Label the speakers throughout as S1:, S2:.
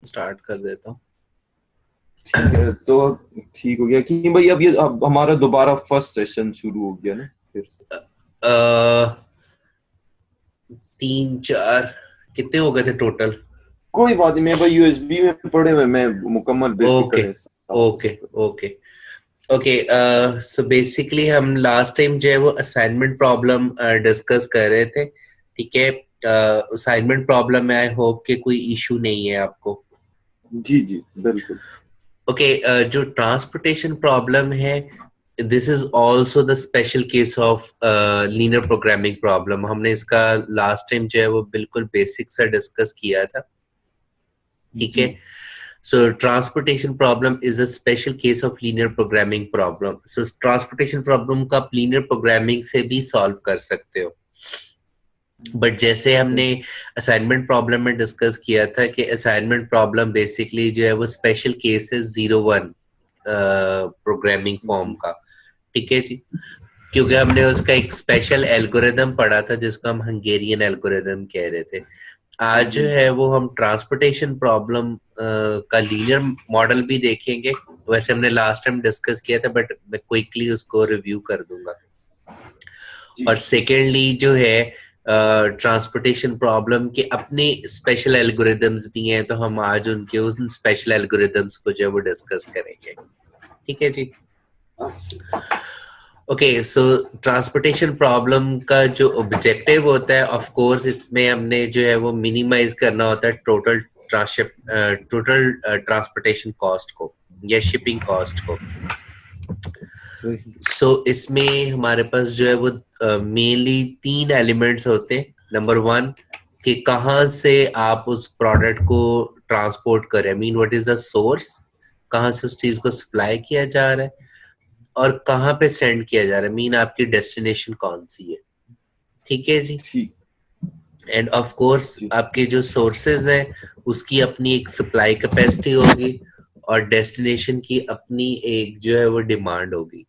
S1: Start कर देता हूँ।
S2: ठीक है तो ठीक हो गया कि भाई अब हमारा दोबारा फर्स्ट सेशन शुरू हो गया ना फिर से।
S1: अ, 3 4 कितने हो गए थे टोटल?
S2: कोई बात नहीं, मैं भाई यूएसबी में पड़े हुए, मैं मुकम्मल
S1: ओके
S2: बेफिक्र है साथ
S1: okay okay okay. So basically हम लास्ट टाइम जो है वो असाइनमेंट प्रॉब्लम डिस्कस कर रहे थे, ठीक है। असाइनमेंट प्रॉब्लम में आई होप कि कोई इशू नहीं है आपको।
S2: जी जी बिल्कुल।
S1: ओके, जो ट्रांसपोर्टेशन प्रॉब्लम है, this is also the special case of linear programming problem. हमने इसका लास्ट टाइम जो है वो बिल्कुल बेसिक सा डिस्कस किया था, ठीक है।
S2: जी
S1: So transportation problem is a special case of linear programming problem. So transportation problem का आप linear programming से भी solve कर सकते हो। बट जैसे हमने
S2: सही।
S1: असाइनमेंट प्रॉब्लम में डिस्कस किया था कि असाइनमेंट प्रॉब्लम बेसिकली जो है वो स्पेशल केस है 0 1 प्रोग्रामिंग फॉर्म
S2: जी
S1: का, ठीक है जी। क्योंकि हमने उसका एक स्पेशल एल्गोरिदम पढ़ा था जिसको हम हंगेरियन एल्गोरिदम कह रहे थे। आज जो
S2: जी
S1: है वो हम ट्रांसपोर्टेशन प्रॉब्लम का लीनियर मॉडल भी देखेंगे। वैसे हमने लास्ट टाइम डिस्कस किया था बट मैं क्विकली उसको रिव्यू कर दूंगा।
S2: जी
S1: और सेकेंडली जो है ट्रांसपोर्टेशन प्रॉब्लम के अपने स्पेशल एल्गोरिदम्स भी हैं, तो हम आज उनके उन स्पेशल एल्गोरिदम्स को जो है वो डिस्कस करेंगे, ठीक है जी। ओके, सो ट्रांसपोर्टेशन प्रॉब्लम का जो ऑब्जेक्टिव होता है, ऑफ कोर्स इसमें हमने जो है वो मिनिमाइज करना होता है टोटल ट्रांसपोर्टेशन कॉस्ट को या शिपिंग कॉस्ट को।
S2: सही।
S1: इसमें हमारे पास जो है वो मेनली 3 एलिमेंट्स होते हैं। नंबर 1 कि कहाँ से आप उस प्रोडक्ट को ट्रांसपोर्ट करें, mean what is the source, कहाँ से उस चीज को सप्लाई किया जा रहा है और कहाँ पे सेंड किया जा रहा है, मीन आपकी डेस्टिनेशन कौन सी है, ठीक है जी।
S2: ठीक।
S1: एंड ऑफ कोर्स
S2: जी
S1: आपके जो सोर्सेज हैं उसकी अपनी एक सप्लाई कैपेसिटी होगी और डेस्टिनेशन की अपनी एक जो है वो डिमांड होगी,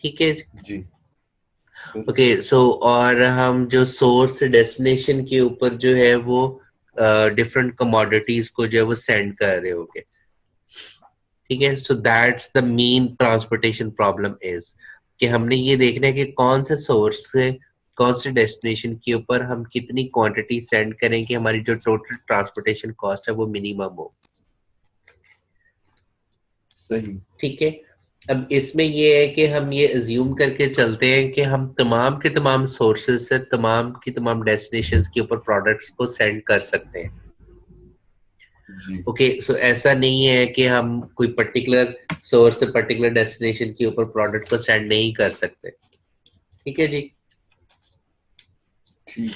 S1: ठीक है।
S2: जी
S1: ओके,
S2: बिल्कुल।
S1: सो और हम जो सोर्स से डेस्टिनेशन के ऊपर जो है वो डिफरेंट कमोडिटीज को जो है वो सेंड कर रहे होंगे, ठीक है। So that's the main transportation problem is कि हमने ये देखना है कि कौन से सोर्स से कौन से डेस्टिनेशन के ऊपर हम कितनी क्वांटिटी सेंड करें कि हमारी जो टोटल ट्रांसपोर्टेशन कॉस्ट है वो मिनिमम हो,
S2: सही।
S1: ठीक है। अब इसमें ये है कि हम ये अज्यूम करके चलते हैं कि हम तमाम के तमाम सोर्सेज से तमाम की तमाम डेस्टिनेशंस के ऊपर प्रोडक्ट्स को सेंड कर सकते हैं।
S2: जी
S1: ओके, सो ऐसा नहीं है कि हम कोई पर्टिकुलर सोर्स से पर्टिकुलर डेस्टिनेशन के ऊपर प्रोडक्ट को सेंड नहीं कर सकते, ठीक है जी।
S2: ठीक।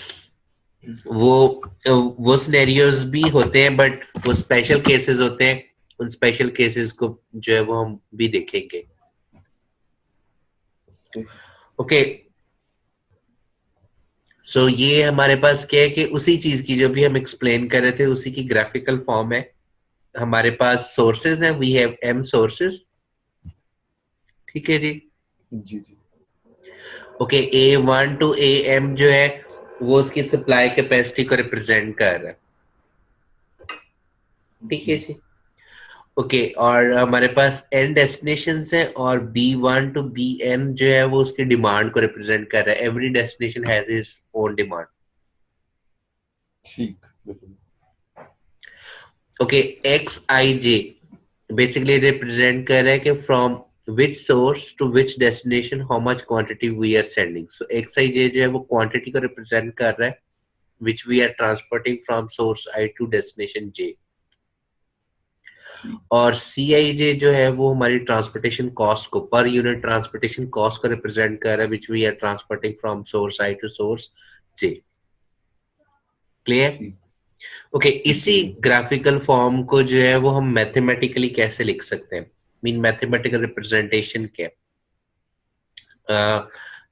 S1: वो सिनेरियोज भी होते हैं बट वो स्पेशल केसेस होते हैं। उन स्पेशल केसेस को जो है वो हम भी देखेंगे।
S2: सही।
S1: ओके, ये हमारे पास क्या है कि उसी चीज की जो भी हम एक्सप्लेन कर रहे थे उसी की ग्राफिकल फॉर्म है। हमारे पास सोर्सेज हैं, वी हैव m सोर्सेज, ठीक है जी।
S2: जी जी
S1: ओके, A1 टू AM जो है वो उसकी सप्लाई कैपेसिटी को रिप्रेजेंट कर रहा है, ठीक है
S2: जी
S1: जी। ओके, और हमारे पास n डेस्टिनेशन है और B1 टू BM जो है वो उसकी डिमांड को रिप्रेजेंट कर रहा है। Every destination has its own demand.
S2: ठीक बिल्कुल।
S1: ओके, XIJ बेसिकली रिप्रेजेंट कर रहा है कि from which source to which destination how much quantity we are sending. So XIJ जो है वो quantity को represent कर रहा है which we are transporting from source I to destination J.
S2: ठीक।
S1: और CIJ जो है वो हमारी ट्रांसपोर्टेशन कॉस्ट को, पर यूनिट ट्रांसपोर्टेशन कॉस्ट को रिप्रेजेंट कर रहा है which we are transporting from source I to source J. Clear?
S2: ठीक।
S1: ओके,
S2: जी
S1: इसी
S2: बिल्कुल।
S1: ग्राफिकल फॉर्म को जो है वो हम मैथमेटिकली कैसे लिख सकते हैं, मीन मैथमेटिकल रिप्रेजेंटेशन क्या,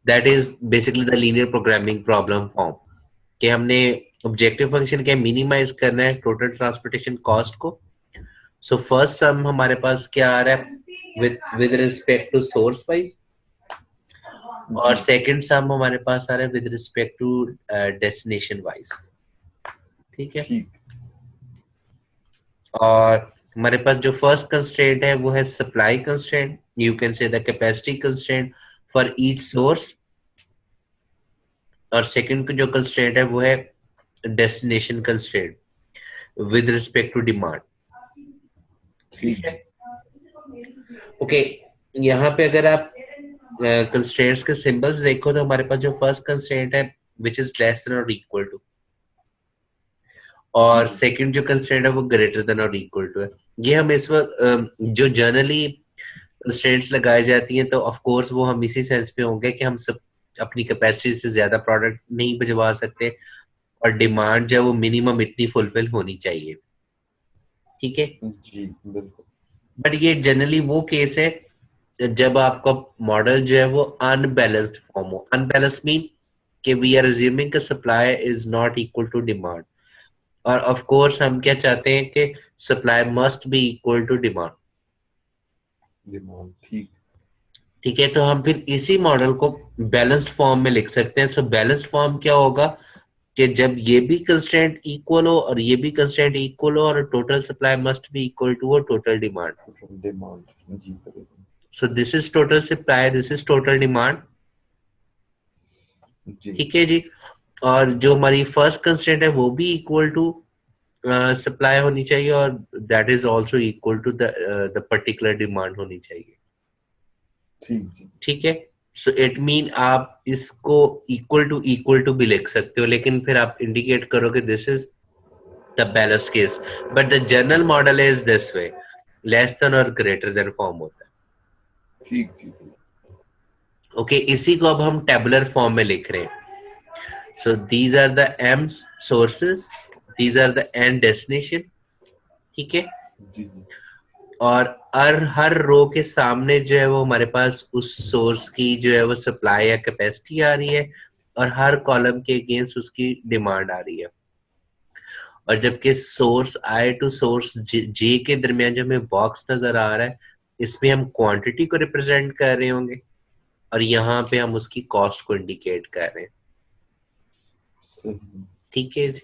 S1: that is basically the linear programming problem form. कि हमने ऑब्जेक्टिव फंक्शन क्या मिनिमाइज करना है टोटल ट्रांसपोर्टेशन कॉस्ट को। सो फर्स्ट सम हमारे पास क्या आ रहा है with respect to source wise, और
S2: जी
S1: सेकंड सम हमारे पास आ रहा है with respect to destination wise, ठीक है।
S2: ठीक।
S1: और हमारे पास जो फर्स्ट कंस्ट्रेंट है वो है supply constraint, you can say the capacity constraint for each source, और सेकंड जो कंस्ट्रेंट है वो है destination constraint with respect to demand. ठीक है, ओके। यहाँ पे अगर आप कंस्ट्रेंट्स के सिंबल्स देखो तो हमारे पास जो फर्स्ट कंस्ट्रेंट है विच इज लेस देन और इक्वल टू, और सेकंड जो कंस्ट्रेंट है वो ग्रेटर देन और इक्वल टू है। ये हम इस वक्त जो जनरली कंस्ट्रेंट्स लगाई जाती हैं तो ऑफ कोर्स वो हम इसी सेंस पे होंगे कि हम सब अपनी कैपेसिटी से ज्यादा प्रोडक्ट नहीं भिजवा सकते, और डिमांड जो है वो मिनिमम इतनी फुलफिल होनी चाहिए। ठीक है
S2: जी बिल्कुल।
S1: बट ये जनरली वो केस है जब आपका मॉडल जो है वो अनबैलेंस्ड फॉर्म हो। अनबैलेंस्ड मीन कि वी आर अज्यूमिंग कि supply is not equal to demand, और ऑफ कोर्स हम क्या चाहते हैं कि supply must be equal to demand.
S2: ठीक।
S1: ठीक है, तो हम फिर इसी मॉडल को बैलेंस्ड फॉर्म में लिख सकते हैं। सो बैलेंस्ड फॉर्म क्या होगा कि जब ये भी कंस्ट्रेंट इक्वल हो और ये भी कंस्ट्रेंट इक्वल हो, और total supply must be equal to total demand.
S2: जी
S1: so this is total supply, this is total demand. ठीक है जी, और जो हमारी फर्स्ट कंस्ट्रेंट है वो भी इक्वल टू सप्लाई होनी चाहिए, और that is also equal to the particular demand होनी चाहिए। ठीक है, सो इट मीन आप इसको इक्वल टू भी लिख सकते हो, लेकिन फिर आप इंडिकेट करोगे this is the balanced case, but the general model is this way, less than और ग्रेटर देन फॉर्म होता है।
S2: ठीक।
S1: ओके, इसी को अब हम टेबुलर फॉर्म में लिख रहे हैं। So these are the M sources, these are the N destination. ठीक है, और हर रो के सामने जो है वो हमारे पास उस सोर्स की जो है वो सप्लाई या कैपेसिटी आ रही है, और हर कॉलम के अगेंस्ट उसकी डिमांड आ रही है। और जबकि सोर्स आई टू सोर्स जे के दरमियान जो हमें बॉक्स नजर आ रहा है, इसमें हम क्वांटिटी को रिप्रेजेंट कर रहे होंगे, और यहाँ पे हम उसकी कॉस्ट को इंडिकेट कर रहे हैं। ठीक है जी,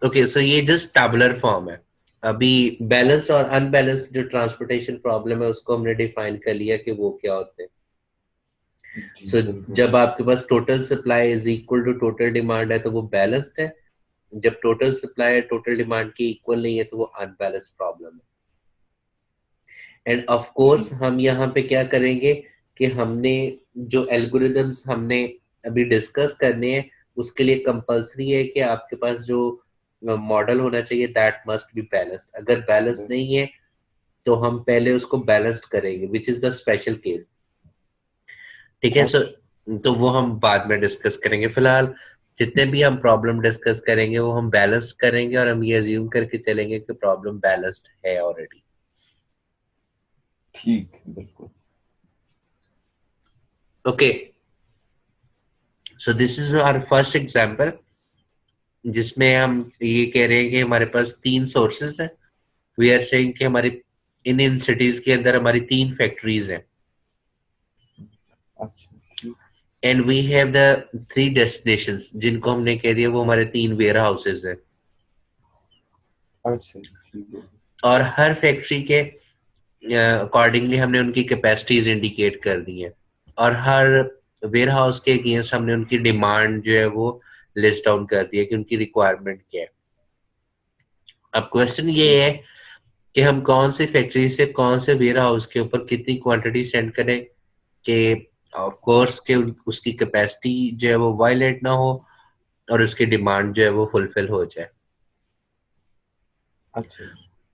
S1: ओके। सो ये जस्ट टैबुलर फॉर्म है। अभी बैलेंस और अनबैलेंस जो ट्रांसपोर्टेशन प्रॉब्लम है उसको हमने डिफाइन कर लिया कि वो क्या होते हैं। सो जब आपके पास total supply is equal to total demand है तो वो बैलेंस्ड है, जब टोटल सप्लाई टोटल डिमांड की इक्वल नहीं है तो वो अनबैलेंस्ड प्रॉब्लम है। एंड ऑफ कोर्स हम यहाँ पे क्या करेंगे कि हमने जो एल्गोरिदम्स हमने अभी डिस्कस करने हैं उसके लिए कंपलसरी है कि आपके पास जो मॉडल होना चाहिए दैट मस्ट बी बैलेंस्ड। अगर बैलेंस नहीं है तो हम पहले उसको बैलेंस्ड करेंगे, which is the special case. ठीक है, सो तो वो हम बाद में डिस्कस करेंगे। फिलहाल जितने भी हम प्रॉब्लम डिस्कस करेंगे वो हम बैलेंस करेंगे, और हम ये अज्यूम करके चलेंगे कि प्रॉब्लम बैलेंस्ड है ऑलरेडी।
S2: ठीक, बिल्कुल।
S1: Okay, so this is our first example जिसमें हम ये कह रहे हैं कि हमारे पास 3 सोर्सेज हैं। वी आर सेइंग कि हमारी इन सिटीज के अंदर हमारी 3 फैक्ट्रीज हैं, and we have the 3 destinations जिनको हमने कह दिया वो हमारे 3 वेयर हाउसेज हैं। और हर फैक्ट्री के अकॉर्डिंगली हमने उनकी कैपेसिटीज इंडिकेट कर दी हैं, और हर वेयर हाउस के अगेंस्ट हमने उनकी डिमांड जो है वो लिस्ट डाउन कर दिया कि उनकी रिक्वायरमेंट क्या है। अब क्वेश्चन ये है कि हम कौन सी फैक्ट्री से कौन से वेयर हाउस के ऊपर कितनी क्वांटिटी सेंड करें कि ऑफ कोर्स के उसकी कैपेसिटी जो है वो वायलेट ना हो और उसकी डिमांड जो है वो फुलफिल हो जाए।
S2: अच्छा,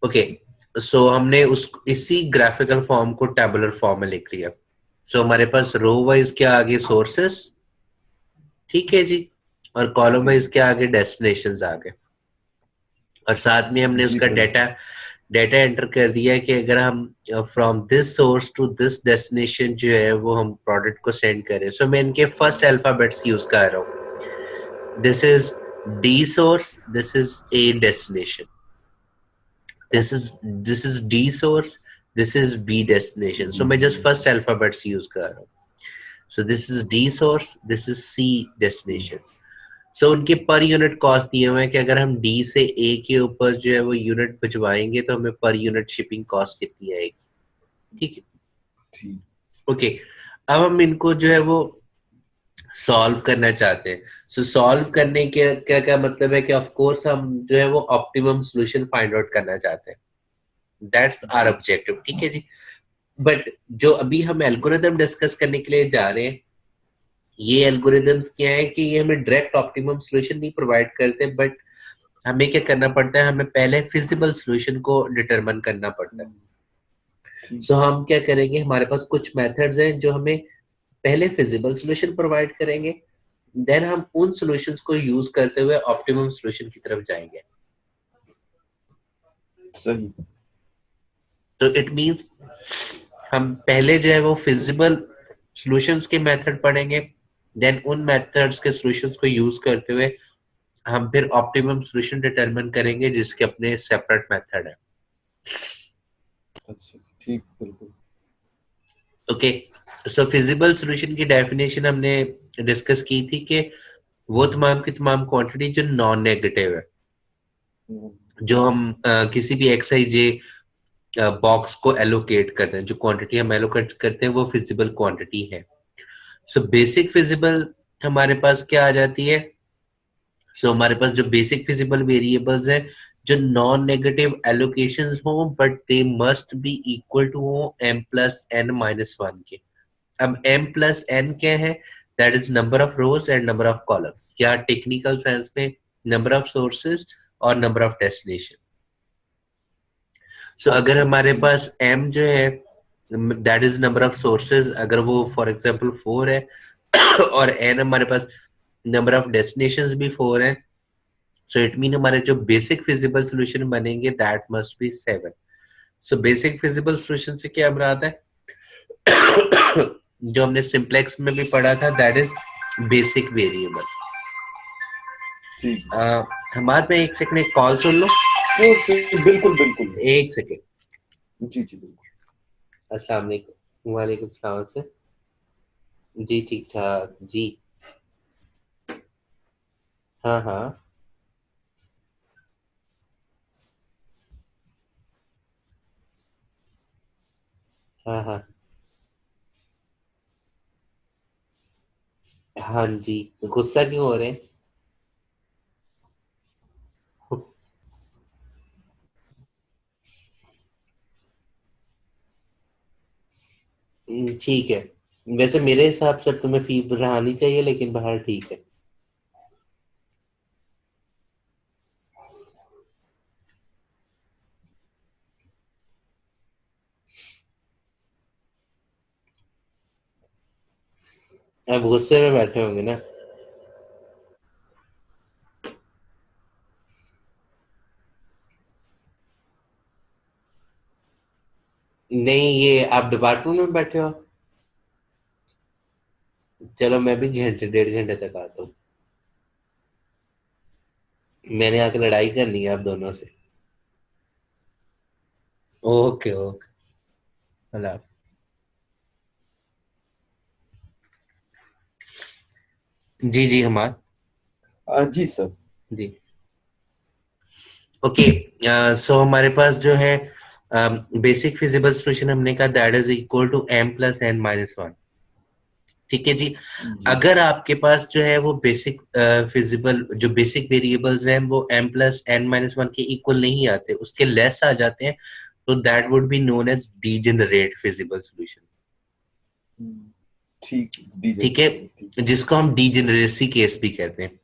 S1: ओके, सो हमने उस इसी ग्राफिकल फॉर्म को टेबुलर फॉर्म में लिख लिया। सो हमारे पास रो वाइज क्या आगे सोर्सेस, ठीक है जी, और कॉलम वाइज क्या आगे डेस्टिनेशंस आ गए, और साथ में हमने उसका डेटा एंटर कर दिया कि अगर हम from this source to this destination जो है वो हम प्रोडक्ट को सेंड करें। सो मैं इनके फर्स्ट अल्फाबेट्स यूज कर रहा हूँ। This is D source, this is a destination, this is D source, this is B destination. So मैं just first alphabets use कर रहा हूँ। So this is D source, this is C destination. सो उनके पर unit cost दिए हुए हैं कि अगर हम डी से ए के ऊपर जो है वो यूनिट भिजवाएंगे तो हमें पर यूनिट शिपिंग कॉस्ट कितनी आएगी, ठीक है।
S2: ठीक।
S1: ओके, अब हम इनको जो है वो सॉल्व करना चाहते हैं। सो सॉल्व करने के क्या क्या मतलब है कि ऑफ कोर्स हम जो है वो ऑप्टिमम सॉल्यूशन फाइंड आउट करना चाहते हैं, दैट्स आवर ऑब्जेक्टिव, ठीक है जी। बट जो अभी हम एल्गोरिदम डिस्कस करने के लिए जा रहे हैं, ये एल्गोरिदम्स क्या है कि ये हमें डायरेक्ट ऑप्टिमम सॉल्यूशन नहीं प्रोवाइड करते, बट हमें क्या करना पड़ता है, हमें पहले फिजिबल सॉल्यूशन को डिटरमाइन करना पड़ता है। सो हम क्या करेंगे, हमारे पास कुछ मेथड्स हैं जो हमें पहले फिजिबल सॉल्यूशन प्रोवाइड करेंगे, देन हम उन सॉल्यूशंस को यूज करते हुए ऑप्टिमम सॉल्यूशन की तरफ जाएंगे।
S2: सही।
S1: तो इट मींस हम पहले जो है वो फिजिबल सॉल्यूशंस के मेथड पढ़ेंगे, देन उन मेथड्स के सॉल्यूशंस को यूज करते हुए हम फिर ऑप्टिमम सॉल्यूशन डिटरमाइन करेंगे जिसके अपने सेपरेट मेथड है।
S2: अच्छा ठीक, बिल्कुल।
S1: ओके, सो फिजिबल सॉल्यूशन की डेफिनेशन हमने डिस्कस की थी कि वो तमाम की तमाम क्वांटिटी जो नॉन नेगेटिव है, जो हम किसी भी एक्स आई जे बॉक्स को एलोकेट करते हैं, जो क्वांटिटी हम एलोकेट करते हैं वो फिजिबल क्वांटिटी है। सो बेसिक फिजिबल हमारे पास क्या आ जाती है, सो हमारे पास जो बेसिक फिजिबल वेरिएबल्स है जो नॉन नेगेटिव एलोकेशंस हो but they must be equal to हो m plus n minus one के। अब m प्लस n क्या है, that is number of rows and number of columns, या टेक्निकल सेंस में नंबर ऑफ सोर्सेज और number of destination. So अगर हमारे पास m जो है that is number of sources, अगर वो फॉर एग्जांपल 4 है और n हमारे पास नंबर ऑफ डेस्टिनेशंस भी 4 है, सो इट मीन हमारे जो बेसिक फिजिबल सॉल्यूशन बनेंगे that must be 7। So basic feasible solution से क्या मुराद है जो हमने सिंप्लेक्स में भी पढ़ा था, दैट इज बेसिक वेरिएबल।
S2: ठीक।
S1: हमारे पे एक सेकंड एक कॉल सुन लो।
S2: बिल्कुल बिल्कुल।
S1: एक सेकंड।
S2: जी जी बिल्कुल।
S1: अस्सलाम वालेकुम। वालेकुम सलाम से जी, ठीक ठाक जी। हाँ हाँ हाँ हाँ हाँ जी, गुस्सा क्यों हो रहे हैं? ठीक है, वैसे मेरे हिसाब से तुम्हें फी बढ़ानी चाहिए, लेकिन बाहर ठीक है। अब गुस्से में बैठे होंगे ना? नहीं, ये आप डिपार्टमेंट में बैठे हो? चलो मैं भी घंटे 1.5 घंटे तक आता हूँ। मैंने आके लड़ाई करनी है आप दोनों से। ओके ओके, अल्लाह हाफ़िज़। जी जी हमार
S2: जी सर।
S1: जी। ओके, सो हमारे पास जो है बेसिक फिजिबल सॉल्यूशन हमने कहा that is equal to m plus n minus one, ठीक है जी।
S2: जी
S1: अगर आपके पास जो है वो बेसिक फिजिबल जो बेसिक वेरिएबल्स हैं वो m plus n minus one के इक्वल नहीं आते, उसके लेस आ जाते हैं, तो that would be known as degenerate feasible solution,
S2: ठीक।
S1: ठीक है, जिसको हम डीजेनरेसी केस भी कहते हैं।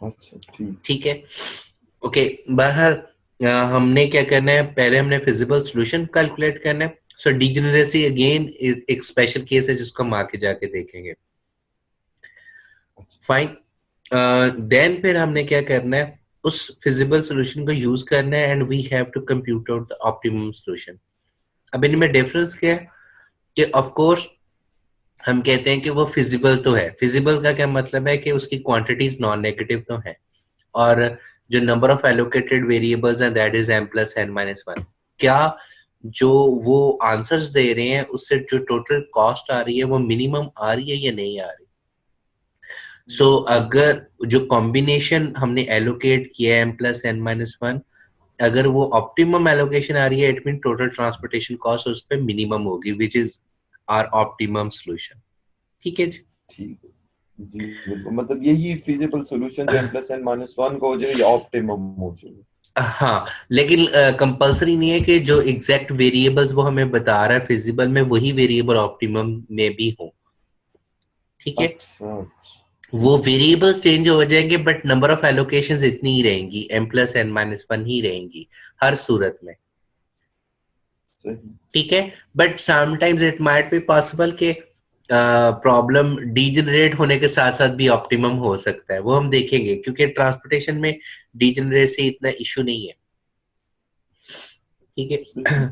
S2: अच्छा ठीक।
S1: ठीक है, ओके। बाहर हमने क्या करना है, पहले हमने फिजिबल सॉल्यूशन कैलकुलेट करना है। सो डीजेनरेसी अगेन एक स्पेशल केस है जिसको हम आके जाके देखेंगे। फाइन, देन फिर हमने क्या करना है, उस फिजिबल सॉल्यूशन को यूज करना है and we have to compute out the optimum solution. अब इनमें डिफरेंस क्या है कि ऑफ कोर्स हम कहते हैं कि वो फिजिबल तो है, फिजिबल का क्या मतलब है कि उसकी क्वांटिटीज नॉन नेगेटिव तो है, और जो नंबर ऑफ एलोकेटेड वेरिएबल्स हैं that is m plus n minus one. क्या जो वो आंसर्स दे रहे हैं उससे जो टोटल कॉस्ट आ रही है वो मिनिमम आ रही है या नहीं आ रही? सो अगर जो कॉम्बिनेशन हमने एलोकेट किया है m+n-1, अगर वो ऑप्टिमम एलोकेशन आ रही है, it mean total transportation cost उस पर मिनिमम होगी, which is our optimum solution. ठीक है जी।
S2: ठीक है जी, बिल्कुल, मतलब यही फिजिबल सॉल्यूशन जो m+n-1 का हो जाए, ये ऑप्टिमम हो जाए।
S1: हाँ, लेकिन कंपलसरी नहीं है कि जो एग्जैक्ट वेरिएबल्स वो हमें बता रहा है फिजिबल में वही वेरिएबल ऑप्टिमम में भी हो। ठीक है,
S2: अच्छा अच्छा,
S1: वो
S2: ठीक है,
S1: वेरिएबल्स चेंज हो जाएंगे बट नंबर ऑफ एलोकेशंस इतनी ही रहेंगी, m+n-1 ही रहेंगी हर सूरत में।
S2: सही।
S1: ठीक है, but sometimes it might be possible कि प्रॉब्लम डीजनरेट होने के साथ साथ भी ऑप्टिमम हो सकता है, वो हम देखेंगे क्योंकि ट्रांसपोर्टेशन में डीजनरेसी इतना इशू नहीं है। ठीक
S2: सही।
S1: है,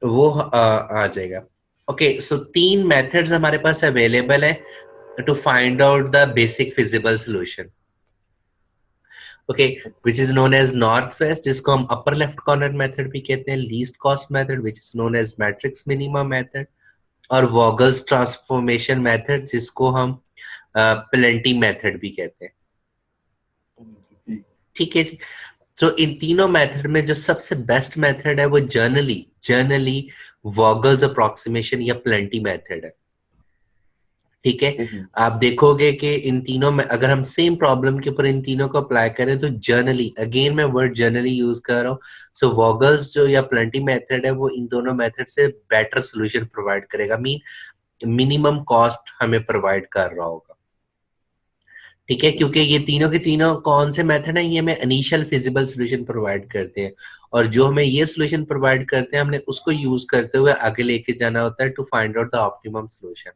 S1: वो आ जाएगा। ओके, सो 3 मेथड्स हमारे पास अवेलेबल है to find out the basic feasible solution. Okay, which is known as north west, जिसको हम अपर लेफ्ट कॉर्नर मेथड भी कहते हैं, least cost method which is known as matrix minimum method, और Vogel's transformation method जिसको हम plenty method भी कहते हैं।
S2: ठीक।
S1: ठीक है जी। तो इन तीनों मेथड में जो सबसे बेस्ट मेथड है वो जर्नली वॉगल्स अप्रोक्सीमेशन या प्लेंटी मेथड है। ठीक है,
S2: सही।
S1: आप देखोगे कि इन तीनों में अगर हम सेम प्रॉब्लम के ऊपर इन तीनों को अप्लाई करें तो जर्नली, अगेन मैं वर्ड जर्नली यूज कर रहा हूँ, सो वॉगल्स जो या प्लेंटी मेथड है वो इन दोनों मेथड से बेटर सोल्यूशन प्रोवाइड करेगा, मीन मिनिमम कॉस्ट हमें प्रोवाइड कर रहा होगा। ठीक है, क्योंकि ये तीनों के तीनों कौन से मेथड हैं, ये हमें इनिशियल फिजिबल सॉल्यूशन प्रोवाइड करते हैं, और जो हमें ये सॉल्यूशन प्रोवाइड करते हैं हमने उसको यूज करते हुए आगे लेके जाना होता है to find out the optimum solution.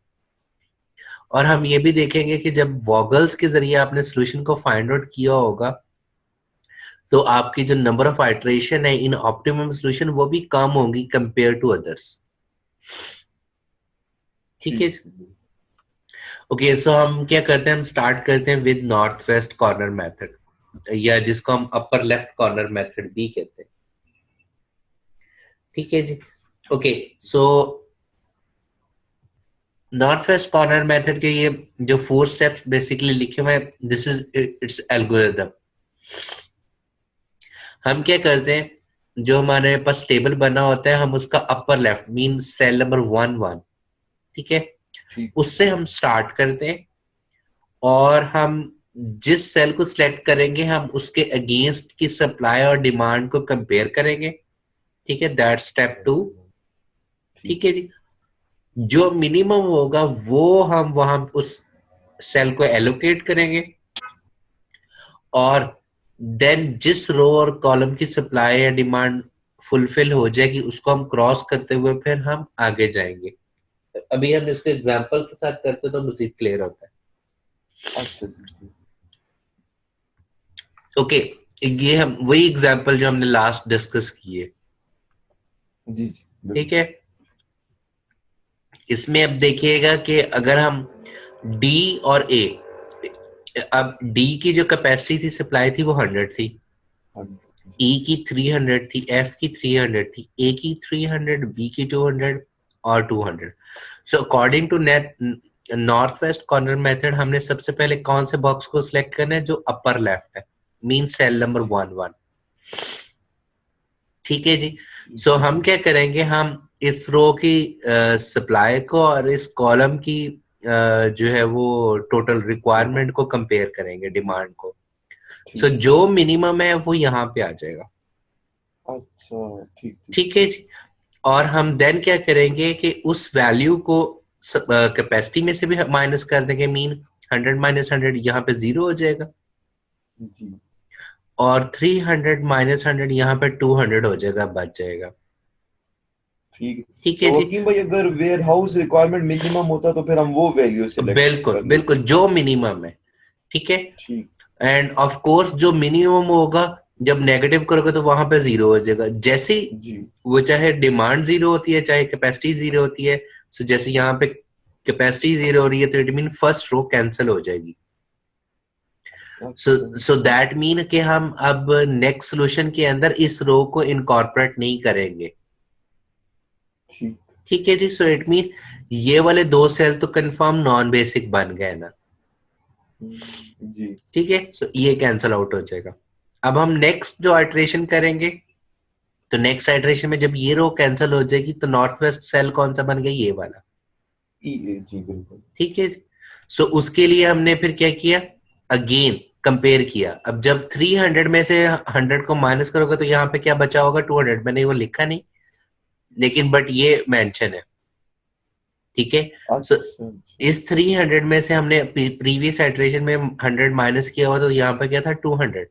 S1: और हम ये भी देखेंगे कि जब वॉगल्स के जरिए आपने सॉल्यूशन को फाइंड आउट किया होगा तो आपकी जो नंबर ऑफ आइटरेशन है इन ऑप्टिमम सॉल्यूशन वो भी कम होंगी कंपेयर टू अदर्स। ठीक है।
S2: ठीक।
S1: ओके, सो हम क्या करते हैं, हम स्टार्ट करते हैं with north west corner method या जिसको हम अपर लेफ्ट कॉर्नर मेथड भी कहते हैं। ठीक है जी। Okay, so north west corner method के ये जो 4 स्टेप्स बेसिकली लिखे हुए हैं, दिस इज इट्स एल्गोरिथम। हम क्या करते हैं, जो हमारे पास टेबल बना होता है हम उसका upper left mean cell number 1 1, ठीक है,
S2: ठीक।
S1: उससे हम स्टार्ट करते हैं और हम जिस सेल को सिलेक्ट करेंगे हम उसके अगेंस्ट की सप्लाई और डिमांड को कंपेयर करेंगे। ठीक है, दैट स्टेप 2।
S2: ठीक।
S1: ठीक है जी, जो मिनिमम होगा वो हम वहां उस सेल को एलोकेट करेंगे और देन जिस रो और कॉलम की सप्लाई या डिमांड फुलफिल हो जाएगी उसको हम क्रॉस करते हुए फिर हम आगे जाएंगे। अभी हम इसके एग्जांपल के साथ करते तो मजीद क्लियर होता है।
S2: अच्छा जी।
S1: ओके, ये हम वही एग्जांपल जो हमने लास्ट डिस्कस किए।
S2: जी जी,
S1: ठीक
S2: बिल्कुल।
S1: है, इसमें अब देखिएगा कि अगर हम डी और ए, अब डी की जो कैपेसिटी थी सप्लाई थी वो 100 थी,
S2: हाँ।
S1: ई की 300 थी, एफ की 300 थी, ए की 300, बी की 200 और 200। So according to net north west corner method हमने सबसे पहले कौन से बॉक्स को सिलेक्ट करना है, जो अपर लेफ्ट है, मीन सेल नंबर 1 1। ठीक है जी। सो हम क्या करेंगे, हम इस रो की सप्लाई को और इस कॉलम की जो है वो टोटल रिक्वायरमेंट को कंपेयर करेंगे, डिमांड को। सो
S2: ठीक।
S1: जो मिनिमम है वो यहाँ पे आ जाएगा।
S2: अच्छा, ठीक ठीक।
S1: ठीक है जी, और हम देन क्या करेंगे कि उस वैल्यू को कैपेसिटी में से भी माइनस कर देंगे, मीन 100 - 100 यहाँ पे 0 हो जाएगा,
S2: जी।
S1: और 300 - 100 यहाँ पे 200 हो जाएगा, बच जाएगा।
S2: ठीक है।
S1: ठीक है
S2: तो
S1: जी,
S2: हकीम भाई, अगर वेयर हाउस रिक्वायरमेंट मिनिमम होता तो फिर हम वो वैल्यू सिलेक्ट
S1: बिल्कुल
S2: कर
S1: बिल्कुल
S2: लेते।
S1: जो मिनिमम है। ठीक है,
S2: ठीक।
S1: एंड ऑफ कोर्स जो मिनिमम होगा जब नेगेटिव करोगे तो वहां पे 0 हो जाएगा, जैसे ही
S2: जी।
S1: वो चाहे डिमांड 0 होती है चाहे कैपेसिटी 0 होती है। सो जैसे यहाँ पे कैपेसिटी 0 हो रही है तो it mean first row cancel हो जाएगी। सो
S2: अच्छा।
S1: सो दैट मीन कि हम अब नेक्स्ट सोल्यूशन के अंदर इस रो को इनकॉर्पोरेट नहीं करेंगे।
S2: ठीक।
S1: ठीक है जी, सो इट मीन ये वाले 2 सेल तो कंफर्म नॉन बेसिक बन गए ना।
S2: जी
S1: ठीक है, सो ये कैंसल आउट हो जाएगा। अब हम नेक्स्ट जो आइट्रेशन करेंगे, तो नेक्स्ट आइट्रेशन में जब ये रो कैंसिल हो जाएगी तो नॉर्थ वेस्ट सेल कौन सा बन गया, ये वाला।
S2: जी बिल्कुल।
S1: ठीक है, सो उसके लिए हमने फिर क्या किया, अगेन कंपेयर किया। अब जब 300 में से 100 को माइनस करोगे तो यहाँ पे क्या बचा होगा, 200। मैंने वो लिखा नहीं, लेकिन बट ये मेंशन है। ठीक है, सो
S2: अच्छा
S1: इस 300 में से हमने प्रीवियस आइट्रेशन में 100 माइनस किया हुआ, तो यहाँ पे क्या था, 200।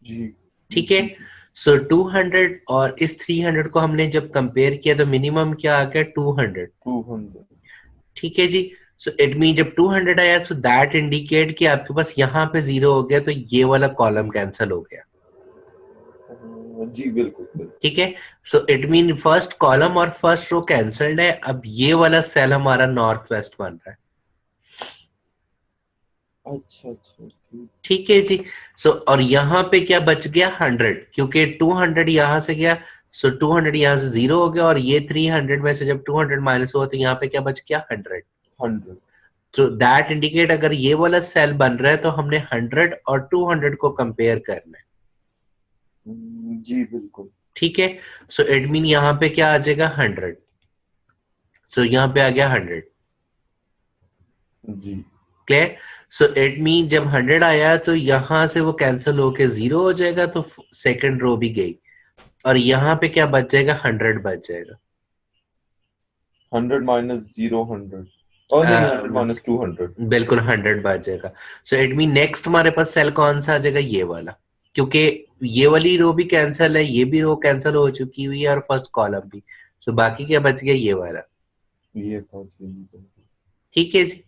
S2: जी
S1: ठीक है,
S2: जी
S1: सो 200 और इस 300 को हमने जब कंपेयर किया तो मिनिमम क्या आ गया, 200।
S2: 200।
S1: ठीक है जी, सो इट मीन जब 200 आया, सो दैट इंडिकेट कि आपके पास यहाँ पे 0 हो गया, तो ये वाला कॉलम कैंसिल हो गया।
S2: जी बिल्कुल बिल्कुल।
S1: ठीक है, so it mean first column और फर्स्ट रो कैंसल्ड है। अब ये वाला सेल हमारा नॉर्थ वेस्ट बन रहा है।
S2: अच्छा अच्छा ठीक।
S1: ठीक है जी, सो और यहाँ पे क्या बच गया, 100, क्योंकि 200 यहाँ से गया, सो 200 यहाँ से 0 हो गया, और ये 300 में से जब 200 माइनस हुआ तो यहाँ पे क्या बच गया, 100।
S2: 100।
S1: तो दैट इंडिकेट अगर ये वाला सेल बन रहा है तो हमने 100 और 200 को कंपेयर करना है।
S2: जी बिल्कुल।
S1: ठीक है, सो इट मीन यहाँ पे क्या आ जाएगा, 100। सो यहाँ पे आ गया 100।
S2: जी
S1: क्लियर, सो इट मीन जब 100 आया तो यहां से वो कैंसिल होके 0 हो जाएगा, तो सेकंड रो भी गई, और यहाँ पे क्या बच जाएगा, 100 बच जाएगा।
S2: 100 माइनस 0 100। और नहीं, 100 माइनस 200।
S1: बिल्कुल 100 बच जाएगा। सो इट मीन नेक्स्ट हमारे पास सेल कौन सा आ जाएगा, ये वाला, क्योंकि ये वाली रो भी कैंसिल है, ये भी रो कैंसिल हो चुकी हुई है, और फर्स्ट कॉलम भी। सो बाकी क्या बच गया, ये वाला।
S2: ये था जी बिल्कुल।
S1: ठीक है जी,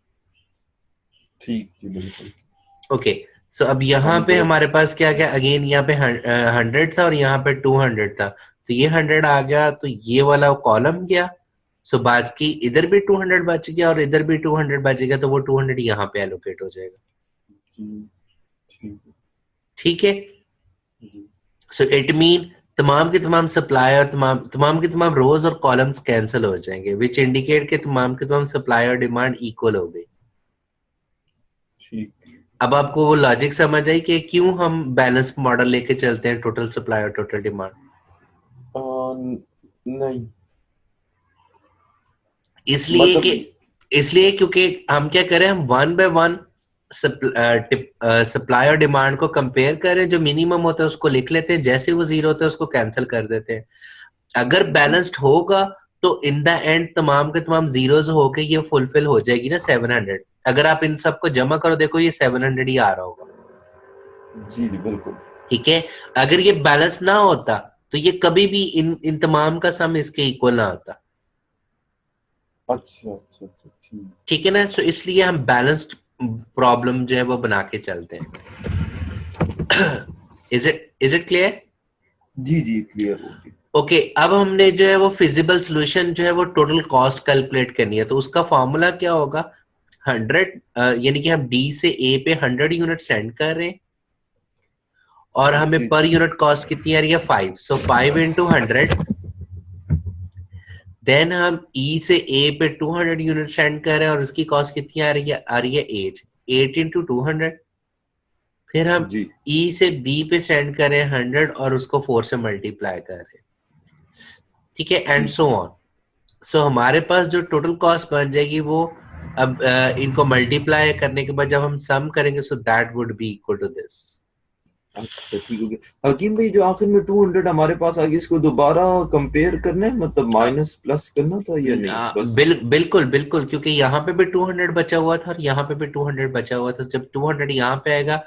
S2: ठीक जी बिल्कुल।
S1: ओके। सो अब यहाँ
S2: हम
S1: पे
S2: तो
S1: हमारे पास क्या गया, अगेन यहाँ पे 100 था और यहाँ पे 200 था, तो ये 100 आ गया, तो ये वाला कॉलम गया। सो बाकी इधर भी 200 बच गया और इधर भी 200 बच गया, तो वो 200 यहाँ पे एलोकेट हो जाएगा।
S2: जी ठीक
S1: ठीक है,
S2: जी
S1: सो इट मीन तमाम के तमाम सप्लाई और तमाम के तमाम रोज और कॉलम्स कैंसिल हो जाएंगे, विच इंडिकेट के तमाम सप्लाई और डिमांड इक्वल हो गई।
S2: ठीक।
S1: अब आपको वो लॉजिक समझ आई कि क्यों हम बैलेंस मॉडल लेके चलते हैं, टोटल सप्लाई और टोटल डिमांड।
S2: नहीं
S1: इसलिए कि
S2: मतलब।
S1: इसलिए क्योंकि हम क्या करें, हम वन बाय वन सप्लाई और डिमांड को कंपेयर करें, जो मिनिमम होता है उसको लिख लेते हैं, जैसे वो 0 होता है उसको कैंसिल कर देते हैं। अगर
S2: जी
S1: बैलेंस्ड होगा तो इन द एंड तमाम के तमाम जीरोस होके ये फुलफिल हो जाएगी ना 700। अगर आप इन सबको जमा करो, देखो ये 700 ही आ रहा होगा।
S2: जी जी बिल्कुल।
S1: ठीक है, अगर ये बैलेंस ना होता तो ये कभी भी इन इन तमाम का सम इसके इक्वल ना आता।
S2: अच्छा अच्छा अच्छा ठीक।
S1: ठीक है ना, सो इसलिए हम बैलेंस्ड प्रॉब्लम जो है वो बना के चलते हैं। Is it clear?
S2: जी जी क्लियर होगी।
S1: ओके, अब हमने जो है वो फिजिबल सोल्यूशन जो है वो टोटल कॉस्ट कैलकुलेट करनी है, तो उसका फॉर्मूला क्या होगा, 100, यानी कि हम डी से ए पे 100 यूनिट सेंड कर रहे हैं, और हमें
S2: जी
S1: पर यूनिट कॉस्ट कितनी आ रही है, 5। सो 5 इंटू 100। देन हम ई से ए पे 200 यूनिट सेंड कर रहे हैं, और उसकी कॉस्ट कितनी आ रही है 8। 8 इंटू 200। फिर हम
S2: जी
S1: ई से बी पे सेंड कर रहे हैं 100, और उसको 4 से मल्टीप्लाई कर रहे हैं। ठीक है, एंड
S2: जी
S1: सो ऑन। सो हमारे पास जो टोटल कॉस्ट बन जाएगी वो, अब इनको मल्टीप्लाई करने के बाद जब हम सम करेंगे, so that would be equal to this.
S2: अच्छा ठीक हो गया। हकीम भाई, जो आखिर में 200 हमारे पास आ गया, इसको दोबारा कंपेयर करना है, मतलब माइनस प्लस करना था या नहीं बस?
S1: बिल्कुल बिल्कुल, क्योंकि यहाँ पे भी 200 बचा हुआ था और यहाँ पे भी 200 बचा हुआ था। जब 200 यहाँ पे आएगा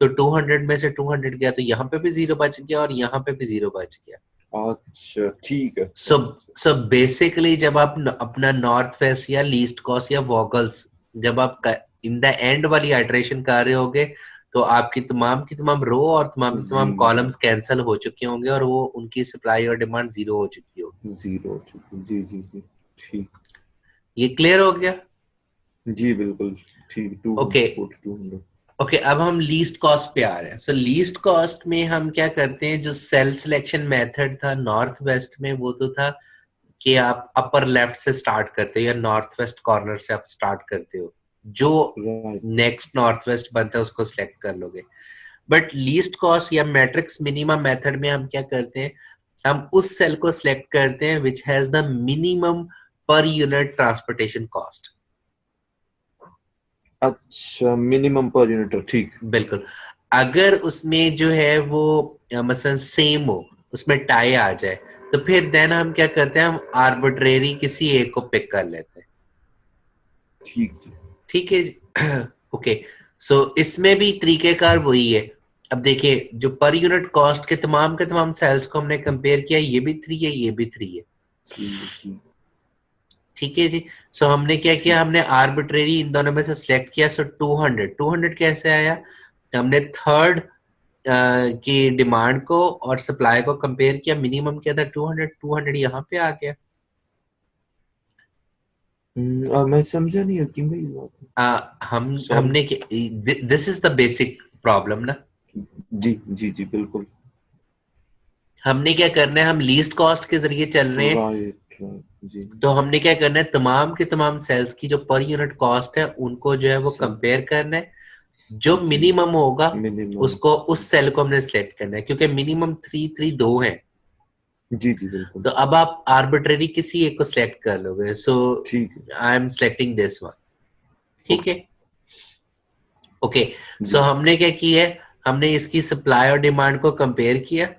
S1: तो 200 में से 200 गया, तो यहाँ पे भी 0 बच गया और यहाँ पे भी 0 बच गया।
S2: अच्छा ठीक है। अच्छा
S1: सो
S2: अच्छा अच्छा।
S1: सो बेसिकली जब आप अपना नॉर्थ वेस्ट या लीस्ट कॉस्ट या वॉगल्स, जब आप इन द एंड वाली आइटरेशन कर रहे होगे, तो आपकी की तमाम रो और तमाम की तमाम
S2: जीरो।
S1: कॉलम्स कैंसिल हो चुके होंगे, और वो उनकी सप्लाई और डिमांड 0 हो चुकी होगी।
S2: जीरो हो चुकी। जी जी जी ठीक।
S1: ये क्लियर हो गया?
S2: जी बिल्कुल ठीक।
S1: ओके
S2: 200।
S1: ओके, अब हम लीस्ट कॉस्ट पे आ रहे हैं। सो लीस्ट कॉस्ट में हम क्या करते हैं, जो सेल सिलेक्शन मेथड था नॉर्थ वेस्ट में, वो तो था कि आप अपर लेफ्ट से स्टार्ट करते हो या नॉर्थ वेस्ट कॉर्नर से आप स्टार्ट करते हो। जो
S2: right.
S1: नेक्स्ट नॉर्थ वेस्ट बनता है उसको सिलेक्ट कर लोगे। बट लीस्ट कॉस्ट या मैट्रिक्स मिनिमम मेथड में हम क्या करते हैं, हम उस सेल को सिलेक्ट करते हैं विच has the minimum per unit transportation cost.
S2: अच्छा, मिनिमम पर यूनिट, ठीक।
S1: बिल्कुल। अगर उसमें जो है वो मसलन सेम हो, उसमें टाई आ जाए, तो फिर देन हम क्या करते हैं, हम आर्बिट्रेरी किसी एक को पिक कर लेते हैं।
S2: ठीक जी।
S1: ठीक है जी। ओके, सो इसमें भी तरीकेकार वही है। अब देखिए, जो पर यूनिट कॉस्ट के तमाम सेल्स को हमने कंपेयर किया, ये भी 3 है, ये भी 3 है।
S2: ठीक
S1: ठीक है जी। सो हमने क्या किया, हमने आर्बिट्रेरी इन दोनों में से सिलेक्ट किया। सो 200 कैसे आया, हमने थर्ड की डिमांड को और सप्लाई को कंपेयर किया, मिनिमम क्या था 200 यहाँ पे आ गया।
S2: मैं समझा नहीं हकीम भाई इस बात को।
S1: हमने this is the basic problem ना।
S2: जी जी जी बिल्कुल।
S1: हमने क्या करना है, हम लीस्ट कॉस्ट के जरिए चल रहे हैं।
S2: राइट जी।
S1: तो हमने क्या करना है, तमाम के तमाम सेल्स की जो पर यूनिट कॉस्ट है उनको जो है वो कंपेयर करना है। जो मिनिमम होगा
S2: मिनिमम,
S1: उसको, उस सेल को हमने सिलेक्ट करना है, क्योंकि मिनिमम 3 है।
S2: जी जी बिल्कुल।
S1: तो अब आप आर्बिट्रेरी किसी एक को सिलेक्ट कर लोगे। सो
S2: ठीक
S1: I am selecting this one. ठीक है, ओके।
S2: जी
S1: सो हमने क्या किया है, हमने इसकी सप्लाई और डिमांड को कंपेयर किया।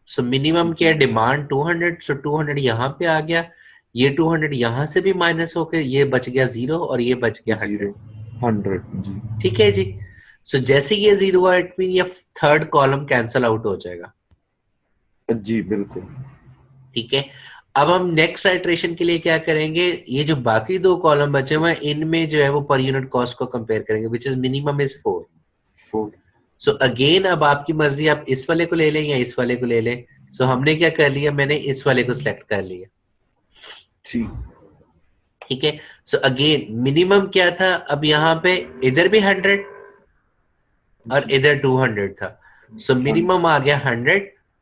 S1: सो मिनिमम क्या है,
S2: जी।
S1: डिमांड 200, सो 200 यहाँ पे आ गया। ये 200 यहाँ से भी माइनस होके ये बच गया 0 और ये बच गया 100।
S2: 100 जी।
S1: ठीक है जी। सो जैसे ये 0 हुआ, इट मीन ये थर्ड कॉलम कैंसल आउट हो जाएगा।
S2: जी बिल्कुल।
S1: ठीक है, अब हम नेक्स्ट आइट्रेशन के लिए क्या करेंगे, ये जो बाकी 2 कॉलम बचे हुए हैं इनमें जो है वो पर यूनिट कॉस्ट को कंपेयर करेंगे, which is minimum is 4।
S2: 4
S1: so again अब आपकी मर्जी, आप इस वाले को ले लें या इस वाले को ले लें। सो हमने क्या कर लिया, मैंने इस वाले को सिलेक्ट कर लिया।
S2: ठीक।
S1: ठीक है, सो अगेन मिनिमम क्या था, अब यहाँ पे इधर भी 100 और इधर 200 था। सो मिनिमम आ गया 100।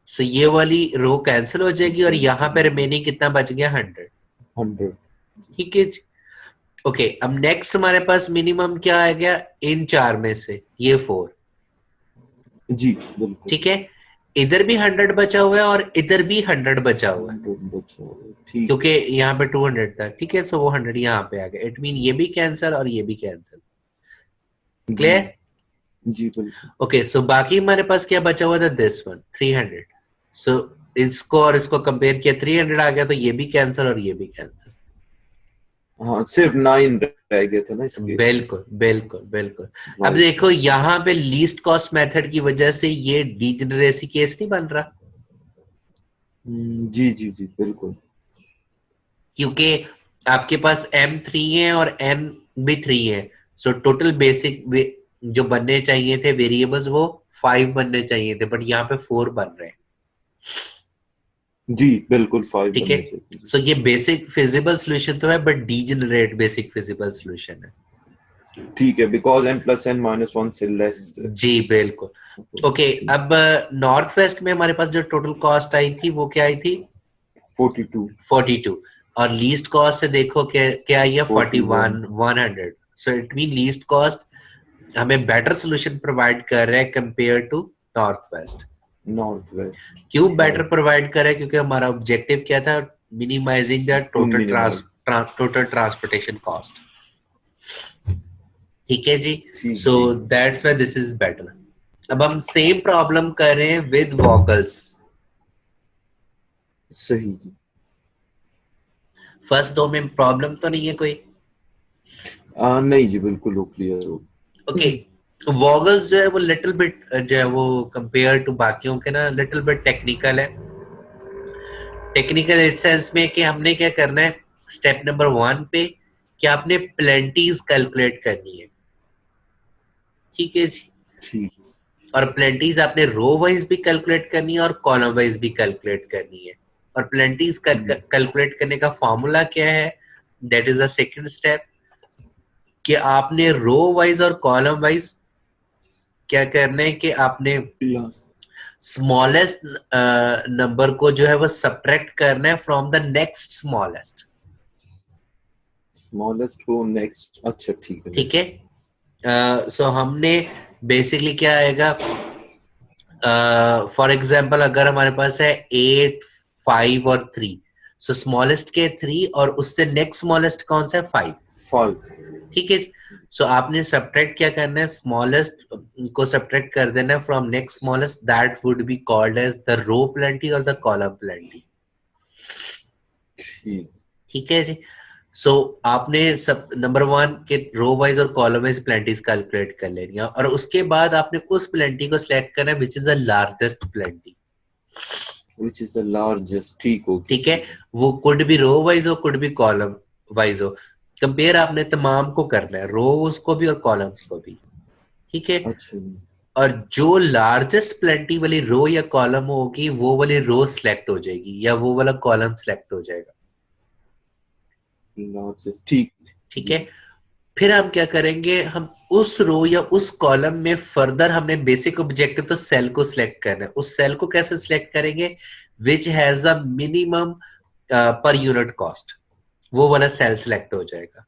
S1: सो ये वाली रो कैंसिल हो जाएगी और यहाँ पे रिमेनिंग कितना बच गया, 100।
S2: 100
S1: ठीक है जी। ओके, अब नेक्स्ट हमारे पास मिनिमम क्या आ गया, इन 4 में से ये 4।
S2: जी बिल्कुल।
S1: ठीक है, इधर भी 100 बचा हुआ है और इधर भी 100 बचा हुआ है,
S2: 100 बचा हुआ, ठीक।
S1: क्योंकि यहाँ पे 200 था। ठीक है, सो वो 100 यहाँ पे आ गया। इट मीन ये भी कैंसिल और ये भी कैंसिल।
S2: जी
S1: क्लियर?
S2: जी बिल्कुल।
S1: ओके, सो बाकी हमारे पास क्या बचा हुआ था, दिस वन 300। सो इसको और इसको कंपेयर किया, 300 आ गया, तो ये भी कैंसिल और ये भी कैंसिल।
S2: हाँ, सिर्फ 9 रह गया था ना इस केस में।
S1: बिल्कुल बिल्कुल बिल्कुल। अब
S2: राइट।
S1: देखो यहाँ पे लीस्ट कॉस्ट मेथड की वजह से ये डीजेनरेसी केस नहीं बन रहा,
S2: जी जी जी बिल्कुल।
S1: क्योंकि आपके पास M3 है और N भी 3 है। सो टोटल बेसिक जो बनने चाहिए थे वेरिएबल्स वो 5 बनने चाहिए थे, बट यहाँ पे 4 बन रहे हैं।
S2: जी बिल्कुल 5
S1: ठीक है,
S2: बनने चाहिए।
S1: सो ये बेसिक फिजिबल सॉल्यूशन तो है, but degenerate basic feasible solution है।
S2: ठीक है, बिकॉज n+n-1 से लेस।
S1: जी बिल्कुल। ओके, अब नॉर्थ वेस्ट में हमारे पास जो टोटल कॉस्ट आई थी वो क्या आई थी,
S2: 42
S1: और लीस्ट कॉस्ट से देखो क्या क्या आई है,
S2: 41
S1: 100। So it mean least cost हमें बेटर सोल्यूशन प्रोवाइड कर रहा है compare to north west.
S2: North west.
S1: क्यों बेटर प्रोवाइड कर रहा है, क्योंकि हमारा ऑब्जेक्टिव क्या था, minimising the total transportation cost. ठीक है जी। So that's why this is better. अब हम सेम प्रॉब्लम कर रहे हैं विद वॉकल्स।
S2: सही।
S1: फर्स्ट 2 में प्रॉब्लम तो नहीं है कोई?
S2: नहीं जी बिल्कुल, वो क्लियर हो।
S1: ओके, वॉगल्स जो है वो लिटिल बिट जो है वो कंपेयर टू बाकियों के ना लिटिल बिट टेक्निकल है। टेक्निकल इस सेंस में कि हमने क्या करना है, स्टेप नंबर 1 पे कि आपने प्लेंटीज कैलकुलेट करनी है। ठीक है जी।
S2: ठीक।
S1: और प्लेंटीज आपने रो वाइज भी कैलकुलेट करनी है और कॉलम वाइज भी कैलकुलेट करनी है। और प्लेंटीज कैलकुलेट करने का फॉर्मूला क्या है, that is the second step, कि आपने रो वाइज और कॉलम वाइज क्या करना है कि आपने स्मॉलेस्ट नंबर को जो है वो सब्ट्रैक्ट करना है from the next smallest.
S2: Smallest को नेक्स्ट, अच्छा ठीक है,
S1: ठीक है। सो हमने बेसिकली क्या आएगा, फॉर एग्जाम्पल अगर हमारे पास है 8, 5 और 3, सो स्मॉलेस्ट के 3 और उससे नेक्स्ट स्मॉलेस्ट कौन सा है, 5।
S2: 5।
S1: ठीक है, सो आपने सब्ट्रैक्ट क्या करना है, स्मॉलेस्ट को सब्ट्रैक्ट कर देना है from next smallest, that would be called as the row penalty और द कॉलम प्लेंटी।
S2: ठीक।
S1: ठीक है जी। सो आपने सब नंबर 1 के रो वाइज और कॉलम वाइज प्लेंटीज कैलकुलेट कर लेनी है, और उसके बाद आपने उस प्लेंटी को सिलेक्ट करना है which is the largest plenty.
S2: Which is the largest, ठीक हो
S1: ठीक है, वो कुड भी रो वाइज हो, कुड भी कॉलम वाइज हो। कंपेयर आपने तमाम को करना है, रोज को भी और कॉलम्स को भी। ठीक है,
S2: अच्छा
S1: और जो लार्जेस्ट प्लेंटी वाली रो या कॉलम होगी वो वाली रो सिलेक्ट हो जाएगी या वो वाला कॉलम सिलेक्ट हो जाएगा।
S2: लार्जेस्ट, ठीक।
S1: ठीक है, फिर हम क्या करेंगे, हम उस रो या उस कॉलम में फर्दर हमने बेसिक ऑब्जेक्टिव तो सेल को सिलेक्ट करना है। उस सेल को कैसे सिलेक्ट करेंगे, which has the minimum per unit cost, वो वाला सेल सिलेक्ट हो जाएगा।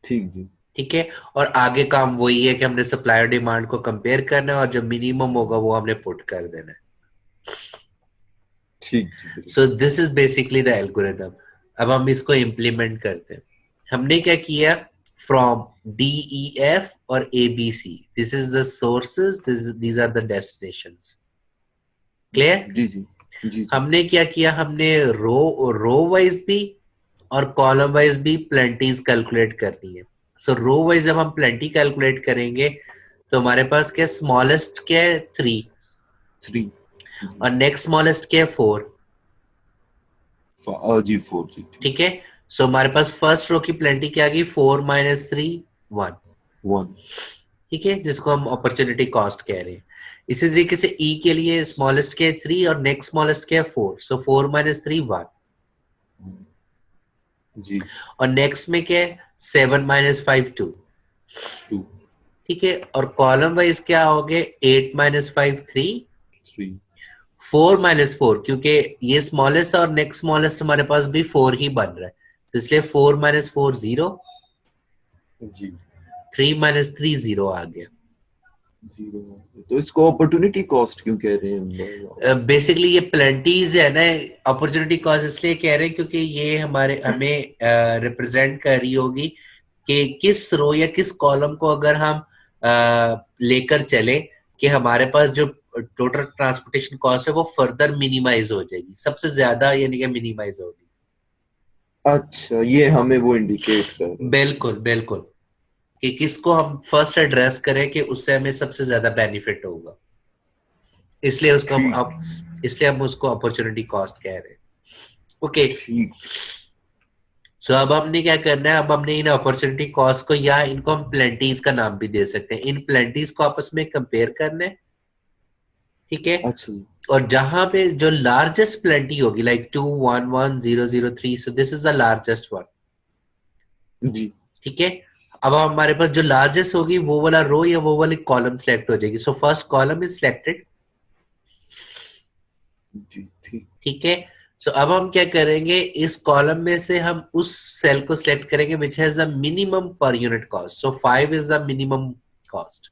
S2: ठीक जी।
S1: ठीक है, और आगे काम वही है कि हमने सप्लाई और डिमांड को कंपेयर करना है और जो मिनिमम होगा वो हमने पुट कर देना है।
S2: ठीक जी,
S1: सो
S2: बिल्कुल।
S1: This is basically the algorithm. अब हम इसको इम्प्लीमेंट करते हैं। हमने क्या किया, फ्रॉम DEF और ABC, this is the sources, these are the destinations. Clear?
S2: जी जी जी जी।
S1: हमने क्या किया, हमने रो वाइज भी और कॉलम वाइज भी प्लेंटीज कैलकुलेट करनी है। सो रो वाइज जब हम प्लेंटी कैलकुलेट करेंगे तो हमारे पास क्या, स्मॉलेस्ट क्या है 3
S2: 3
S1: और नेक्स्ट स्मॉलेस्ट क्या है 4।
S2: जी 4 जी, ठीक।
S1: ठीक है, सो हमारे पास फर्स्ट रो की प्लेंटी क्या आ गई, 4 - 3 1।
S2: 1।
S1: ठीक है, जिसको हम अपॉर्चुनिटी कॉस्ट कह रहे हैं। इसी तरीके से ई के लिए स्मॉलेस्ट क्या है 3 और नेक्स्ट स्मॉलेस्ट क्या है 4, सो 4 - 3 1।
S2: जी।
S1: और नेक्स्ट में क्या है, 7 - 5 2।
S2: 2।
S1: ठीक है, और कॉलम वाइज क्या हो गए, 8 - 5 3,
S2: 3।
S1: 4 - 4, क्योंकि ये स्मॉलेस्ट और नेक्स्ट स्मॉलेस्ट हमारे पास भी 4 ही बन रहा है, तो इसलिए 4 - 4 0,
S2: जी।
S1: 3 - 3 0 आ गया।
S2: 0। तो इसको अपॉर्चुनिटी कॉस्ट क्यों कह रहे हैं?
S1: बेसिकली ये प्लेंटीज है ना, अपॉर्चुनिटी कॉस्ट इसलिए कह रहे हैं क्योंकि ये हमारे हमें रिप्रेजेंट कर रही होगी कि किस रो या किस कॉलम को अगर हम लेकर चले कि हमारे पास जो टोटल ट्रांसपोर्टेशन कॉस्ट है वो फर्दर मिनिमाइज हो जाएगी, सबसे ज्यादा यानी कि मिनिमाइज होगी।
S2: अच्छा, ये हमें वो इंडिकेट कर रहे हैं।
S1: बिल्कुल बिल्कुल, कि किसको हम फर्स्ट एड्रेस करें कि उससे हमें सबसे ज्यादा बेनिफिट होगा, इसलिए उसको हम
S2: ठीक
S1: अब इसलिए हम उसको अपॉर्चुनिटी कॉस्ट कह रहे हैं। ओके,
S2: ठीक।
S1: सो अब हमने क्या करना है, अब हमने इन अपॉर्चुनिटी कॉस्ट को या इनको हम प्लेंटीज का नाम भी दे सकते हैं, इन प्लेंटीज को आपस में कंपेयर करना है। ठीक है,
S2: अच्छा
S1: और जहां पे जो लार्जेस्ट प्लेंटी होगी लाइक 2 1 1 0 0 3, so this is the largest one.
S2: जी
S1: ठीक है, अब हमारे पास जो लार्जेस्ट होगी वो वाला रो या वो वाली कॉलम सेलेक्ट हो जाएगी, so first column is selected.
S2: जी, ठीक।
S1: ठीक है, सो अब हम क्या करेंगे, इस कॉलम में से हम उस सेल को सिलेक्ट करेंगे which has the minimum per unit cost, so 5 is the minimum cost.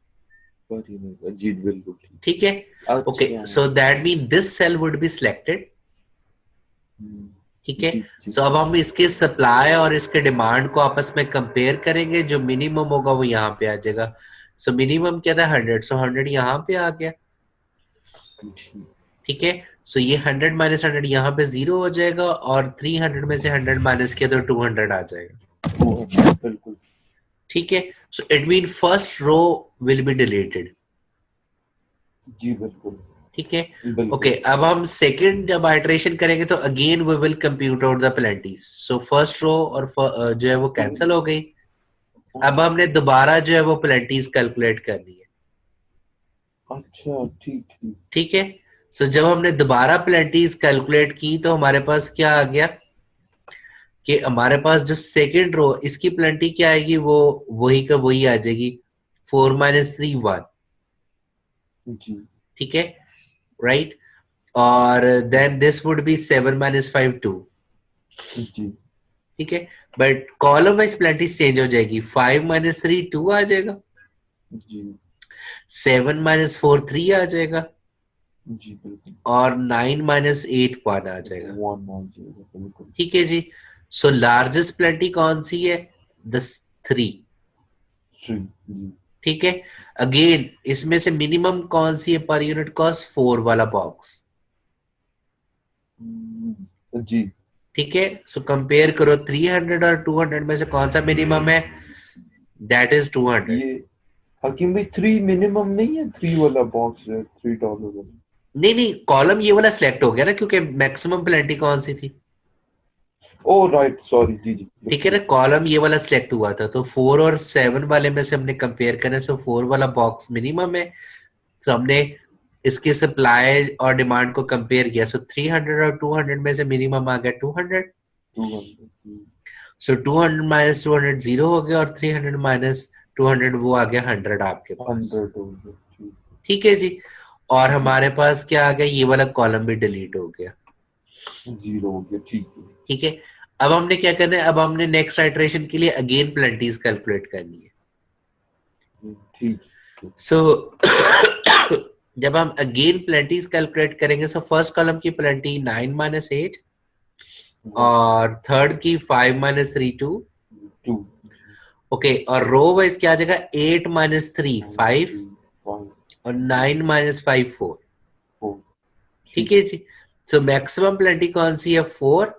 S2: Per unit, जी बिल्कुल ठीक।
S1: ठीक है, ओके,
S2: अच्छा।
S1: So that mean this cell would be selected. ठीक है,
S2: जी जी
S1: सो अब हम इसके सप्लाई और इसके डिमांड को आपस में कंपेयर करेंगे, जो मिनिमम होगा वो यहाँ पे आ जाएगा। सो मिनिमम क्या था 100, सो 100 यहाँ पे आ गया।
S2: जी।
S1: ठीक है, सो ये 100 - 100 यहाँ पे 0 हो जाएगा और 300 में से 100 माइनस किया तो 200 आ जाएगा।
S2: बिल्कुल।
S1: ठीक है, so it mean first row will be deleted.
S2: जी बिल्कुल
S1: ठीक है, ओके,
S2: बिल्कुल।
S1: अब हम सेकंड जब आइटरेशन करेंगे तो again we will compute out the penalties, so first row और जो है वो कैंसिल हो गई। अब हमने दोबारा जो है वो पेनल्टीज कैलकुलेट करनी है।
S2: अच्छा ठीक ठीक।
S1: ठीक है, सो जब हमने दोबारा पेनल्टीज कैलकुलेट की तो हमारे पास क्या आ गया कि हमारे पास जो सेकंड रो इसकी पेनल्टी क्या आएगी, वो वही का वही आ जाएगी, 4 - 3 1।
S2: जी
S1: ठीक है, राइट, और देन दिस वुड बी 7 - 5 2।
S2: जी
S1: ठीक है, बट कॉलम वाइज प्लेंटीज चेंज हो जाएगी। 5 माइनस 3 2 आ जाएगा,
S2: जी
S1: 7 माइनस 4 3 आ जाएगा,
S2: जी बिल्कुल।
S1: और 9 माइनस 8 1 आ जाएगा।
S2: 1 आ जाएगा बिल्कुल।
S1: ठीक है जी। सो लार्जेस्ट प्लेंटी कौन सी है? द 3।
S2: 3 जी।
S1: ठीक है, अगेन इसमें से मिनिमम कौन सी है पर यूनिट कॉस्ट? 4 वाला बॉक्स।
S2: जी
S1: ठीक है, सो कंपेयर करो 300 और 200 में से कौन सा मिनिमम है? That is 200।
S2: ये हकीम भाई 3 मिनिमम नहीं है, 3 वाला बॉक्स है, $3 वाला।
S1: नहीं नहीं, कॉलम ये वाला सिलेक्ट हो गया ना, क्योंकि मैक्सिमम प्लेंटी कौन सी थी?
S2: ओ राइट सॉरी जी जी।
S1: ठीक है ना, कॉलम ये वाला सिलेक्ट हुआ था, तो 4 और 7 वाले में से हमने कंपेयर करने से 4 वाला बॉक्स मिनिमम है। तो हमने इसकी सप्लाई और डिमांड को कंपेयर किया, सो 300 और 200 में से मिनिमम आ गया 200।
S2: 200
S1: सो 200 माइनस 200 जीरो हो गया, और 300 माइनस 200 वो आ गया 100 आपके पास।
S2: 100 हो गया। ठीक
S1: ठीक है जी, और
S2: जी।
S1: हमारे पास क्या आ गया? ये वाला कॉलम भी डिलीट हो गया।
S2: 0 हो गया। ठीक है।
S1: ठीक है, अब हमने क्या करना है? अब हमने नेक्स्ट आइटरेशन के लिए अगेन प्लेंटीज कैलकुलेट करनी है।
S2: ठीक
S1: सो जब हम अगेन प्लेंटीज कैलकुलेट करेंगे, सो फर्स्ट कॉलम की प्लेंटी 9 माइनस 8,
S2: है।
S1: और थर्ड की 5 माइनस 3 2।
S2: 2
S1: ओके, और रो वाइज क्या आ जाएगा? 8 माइनस 3 5,
S2: 5
S1: और 9 माइनस 5 4।
S2: 4।
S1: ठीक
S2: ठीक
S1: है जी, सो मैक्सिमम प्लेंटी कौन सी है? 4,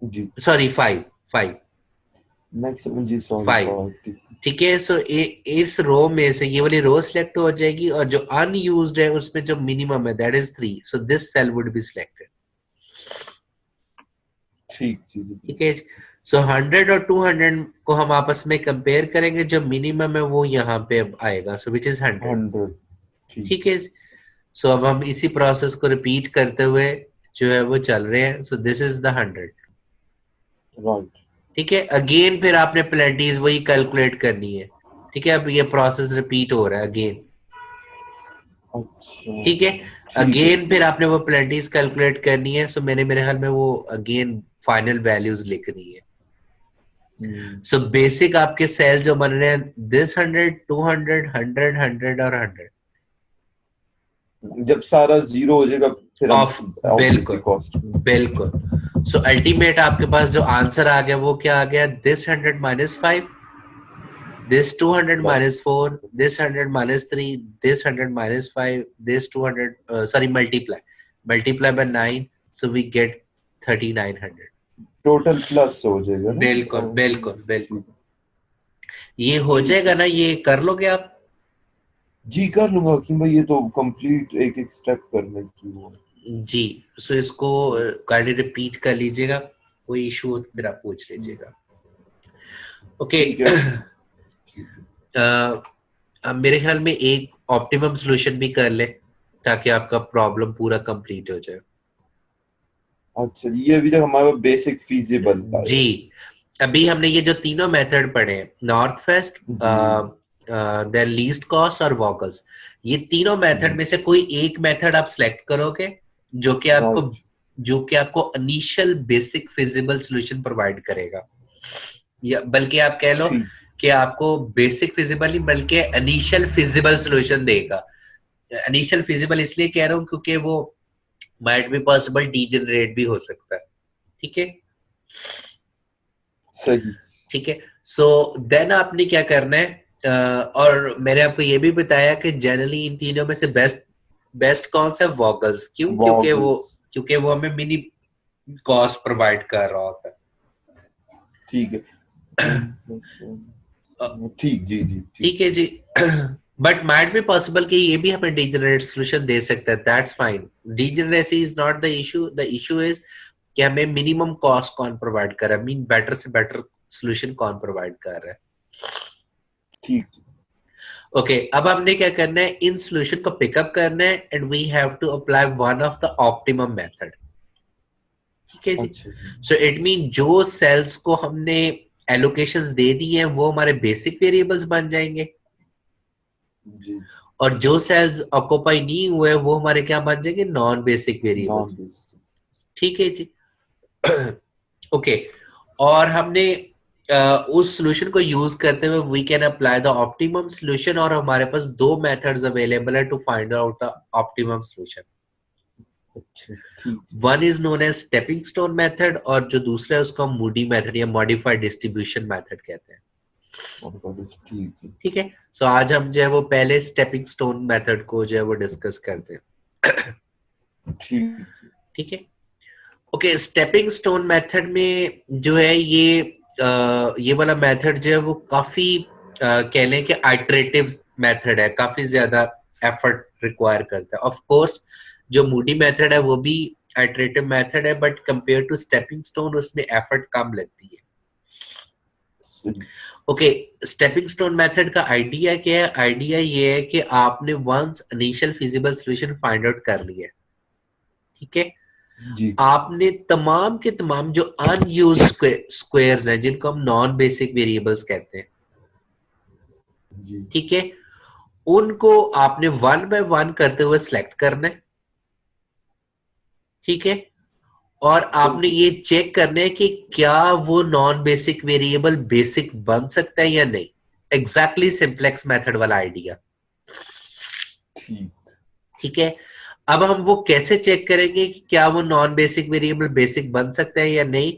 S2: जी।
S1: सॉरी 5 5
S2: मैक्सिमम जी सॉरी
S1: 5।
S2: 5। ठीक
S1: ठीक है, सो इस रो में से ये वाली रो सिलेक्ट हो जाएगी, और जो अनयूज्ड है उसमें जो मिनिमम है that is 3, so this cell would be selected.
S2: ठीक जी जी।
S1: ठीक है, सो 100 और 200 को हम आपस में कंपेयर करेंगे, जो मिनिमम है वो यहाँ पे आएगा, सो विच इज 100।
S2: 100 ठीक।
S1: ठीक है, सो अब हम इसी प्रोसेस को रिपीट करते हुए जो है वो चल रहे हैं। सो दिस इज द 100।
S2: राइट।
S1: ठीक है, अगेन फिर आपने प्लेंटीज वही कैलकुलेट करनी है। ठीक है, अब ये प्रोसेस रिपीट हो रहा है अगेन।
S2: अच्छा
S1: ठीक है,
S2: ठीक है।
S1: अगेन फिर आपने वो प्लेंटीज कैलकुलेट करनी है। सो मेरे हाल में वो अगेन फाइनल वैल्यूज लिखनी है। सो बेसिक आपके सेल जो बन रहे हैं दिस 100 200 100 100 और 100
S2: जब सारा 0 हो जाएगा फिर हम
S1: ऑफ।
S2: ऑब्वियसली
S1: बिल्कुल
S2: कॉस्ट।
S1: बिल्कुल। सो अल्टीमेट आपके पास जो आंसर आ गया वो क्या आ गया? This 100 minus 5, this 200
S2: plus
S1: minus 4, this 100 minus 3, this 100 minus 5, this 200, sorry, multiply by 9, so we get 3900।
S2: Total plus हो जाएगा ना।
S1: बिल्कुल बिल्कुल बिल्कुल।
S2: ठीक।
S1: ये हो
S2: ठीक
S1: जाएगा
S2: है
S1: ना, ये कर लोगे आप?
S2: जी कर लूंगा हकीम भाई, ये तो कंप्लीट एक एक स्टेप करने की वो।
S1: जी, सो इसको काइंडली रिपीट कर लीजिएगा, कोई इशू हो तो फिर आप पूछ लीजिएगा। ओके,
S2: ठीक है।
S1: अब मेरे ख्याल में एक ऑप्टिमम सॉल्यूशन भी कर ले, ताकि आपका प्रॉब्लम पूरा कंप्लीट हो जाए।
S2: अच्छा ये अभी तक हमारा बेसिक फीजिबल था
S1: जी, अभी हमने ये जो तीनों मेथड पढ़े हैं, नॉर्थ फेस्ट,
S2: जी
S1: देन लीस्ट कॉस्ट और वॉकल्स, ये तीनों मेथड में से कोई एक मेथड आप सिलेक्ट करोगे जो कि आपको
S2: right.
S1: Initial basic feasible solution provide करेगा, या बल्कि आप कह लो
S2: ठीक
S1: कि आपको बेसिक फिजिबल नहीं बल्कि इनिशियल फिजिबल सॉल्यूशन देगा। इनिशियल फिजिबल इसलिए कह रहा हूं क्योंकि वो माइट बी पॉसिबल डीजेनरेट भी हो सकता है। ठीक है,
S2: सही।
S1: ठीक है, सो देन आपने क्या करना है, और मैंने आपको ये भी बताया कि जनरली इन तीनों में से बेस्ट बेस्ट कौन सा? वॉकल्स। क्यों?
S2: वॉवल्स।
S1: क्योंकि वो हमें मिनी कॉस्ट प्रोवाइड कर रहा होता है।
S2: ठीक है। ठीक जी जी ठीक।
S1: ठीक है जी, बट माइट बी पॉसिबल कि ये भी हमें डीजनरेट सोल्यूशन दे सकता है, that's fine. Degeneracy is not the issue is कि हमें मिनिमम कॉस्ट कौन प्रोवाइड कर रहा है, मीन बेटर से बेटर सोल्यूशन कौन प्रोवाइड कर रहा है।
S2: ठीक।
S1: ओके, अब हमने क्या करना है? इन सोल्यूशन को पिकअप करना है, and we have to apply one of the optimum method. ठीक है जी,
S2: अच्छा जी
S1: सो इट मीन जो सेल्स को हमने एलोकेशंस दे दी है वो हमारे बेसिक वेरिएबल्स बन जाएंगे,
S2: जी।
S1: और जो सेल्स ऑक्यूपाई नहीं हुए वो हमारे क्या बन जाएंगे? Non basic variables.
S2: Non basic.
S1: ठीक है जी। ओके और हमने उस सॉल्यूशन को यूज करते हुए we can apply the optimum solution और हमारे पास दो मेथड्स अवेलेबल है to find out the optimum solution.
S2: अच्छा ठीक
S1: one is known as stepping stone method और जो दूसरा है उसको हम मूडी मेथड या मॉडिफाइड डिस्ट्रीब्यूशन मेथड कहते हैं. ठीक है सो आज हम जो है वो पहले स्टेपिंग स्टोन मेथड को जो है वो डिस्कस करते हैं. ठीक है ओके स्टेपिंग स्टोन मेथड में जो है ये वाला मेथड जो है वो काफी कह लें कि आइटरेटिव मेथड है, काफी ज्यादा एफर्ट रिक्वायर करता है. ऑफ कोर्स जो मूडी मेथड है वो भी आइटरेटिव मेथड है but compare to stepping stone उसमें एफर्ट कम लगती है. ओके स्टेपिंग स्टोन मेथड का आइडिया क्या है? आइडिया ये है कि आपने once initial feasible solution find out कर लिया, ठीक है
S2: जी.
S1: आपने तमाम के तमाम जो अनयूज्ड स्क्वायर्स हैं जिनको हम नॉन बेसिक वेरिएबल्स कहते हैं, ठीक है उनको आपने वन बाय वन करते हुए सिलेक्ट करना है. ठीक है और आपने ये चेक करना है कि क्या वो नॉन बेसिक वेरिएबल बेसिक बन सकता है या नहीं. एग्जैक्टली सिंप्लेक्स मेथड वाला आइडिया. ठीक है अब हम वो कैसे चेक करेंगे कि क्या वो नॉन बेसिक वेरिएबल बेसिक बन सकता है या नहीं.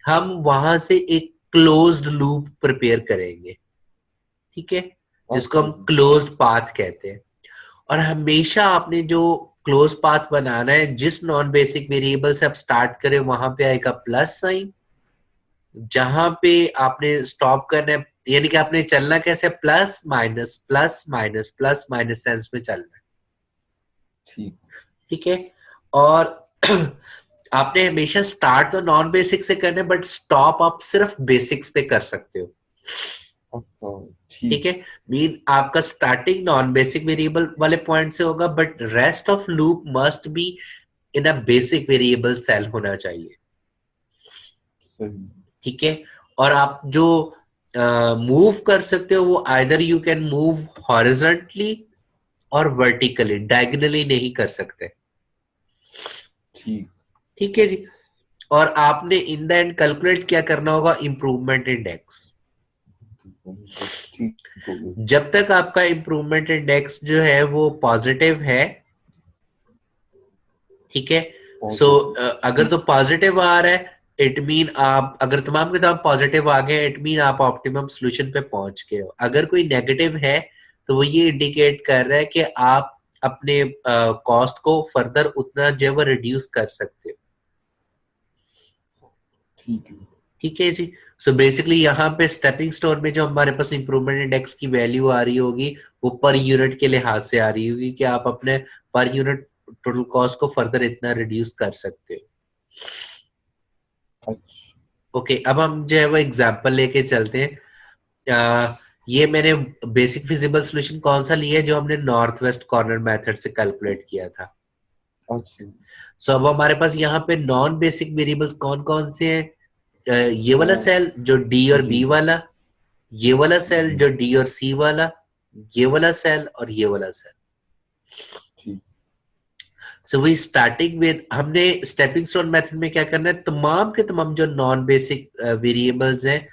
S1: हम वहां से एक क्लोज्ड लूप प्रिपेयर करेंगे, ठीक है जिसको हम क्लोज्ड पाथ कहते हैं. और हमेशा आपने जो क्लोज पाथ बनाना है जिस नॉन बेसिक वेरिएबल से आप स्टार्ट करें वहां पे आएगा प्लस साइन, जहां पे आपने स्टॉप करना है यानी कि आपने चलना कैसे plus minus plus minus plus minus sense में चलना है. ठीक है और आपने हमेशा स्टार्ट तो नॉन बेसिक से करना है बट स्टॉप आप सिर्फ बेसिक्स पे कर सकते हो. ठीक है मीन आपका स्टार्टिंग नॉन बेसिक वेरिएबल वाले पॉइंट से होगा but rest of loop must be in a basic variable cell होना चाहिए. ठीक है और आप जो मूव कर सकते हो वो either you can move horizontally और वर्टिकली, डायगोनली नहीं कर सकते. ठीक है जी और आपने इन द एंड कैलकुलेट क्या करना होगा इंप्रूवमेंट इंडेक्स. जब तक आपका इंप्रूवमेंट इंडेक्स जो है वो पॉजिटिव है, ठीक है सो अगर तो पॉजिटिव आ रहा है इट मीन आप अगर तमाम के तमाम पॉजिटिव आ गए इट मीन आप ऑप्टिमम सॉल्यूशन पे पहुंच गए हो. अगर कोई नेगेटिव है तो वो ये इंडिकेट कर रहा है कि आप अपने कॉस्ट को फर्दर उतना जो है वो रिड्यूस कर सकते हो. ठीक है जी सो बेसिकली यहाँ पे स्टेपिंग स्टोन में जो हमारे पास इंप्रूवमेंट इंडेक्स की वैल्यू आ रही होगी वो पर यूनिट के लिहाज से आ रही होगी कि आप अपने पर यूनिट टोटल कॉस्ट को फर्दर इतना रिड्यूस कर सकते हो. ओके अब हम जो है वो एग्जांपल लेके चलते हैं. ये मैंने बेसिक फिजिबल सॉल्यूशन कौन सा लिया है जो हमने नॉर्थ वेस्ट कॉर्नर मेथड से कैलकुलेट किया था. सो अब हमारे पास यहाँ पे नॉन बेसिक वेरिएबल्स कौन कौन से हैं. ये वाला सेल जो डी और बी वाला, ये वाला सेल जो डी और सी वाला, ये वाला सेल और ये वाला cell. So we starting with हमने स्टेपिंग स्टोन मेथड में क्या करना है तमाम के तमाम जो नॉन बेसिक वेरिएबल्स हैं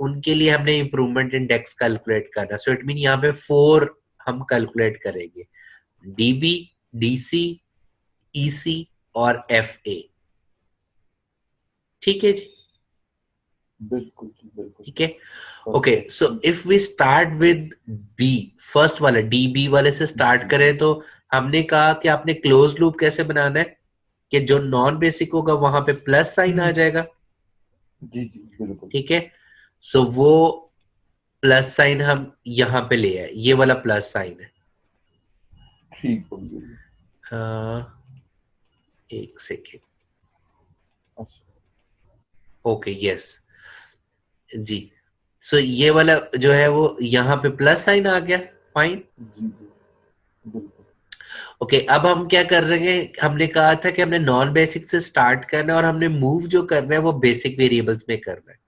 S1: उनके लिए हमने इंप्रूवमेंट इंडेक्स कैलकुलेट करना. सो इट मीन यहाँ पे 4 हम कैलकुलेट करेंगे डीबी, डीसी, ईसी और एफए. ठीक है जी
S2: बिल्कुल.
S1: ठीक है okay so if we start with B first वाला डीबी वाले से स्टार्ट करें तो हमने कहा कि आपने क्लोज लूप कैसे बनाना है कि जो नॉन बेसिक होगा वहां पे प्लस साइन आ जाएगा.
S2: जी बिल्कुल. ठीक
S1: है सो वो प्लस साइन हम यहाँ पे ले आए, ये वाला प्लस साइन है.
S2: ठीक
S1: एक सेकेंड. ओके यस जी सो ये वाला जो है वो यहाँ पे प्लस साइन आ गया. फाइन ओके अब हम क्या कर रहे हैं हमने कहा था कि हमने नॉन बेसिक से स्टार्ट करना है और हमने मूव जो करना है वो बेसिक वेरिएबल्स में करना है.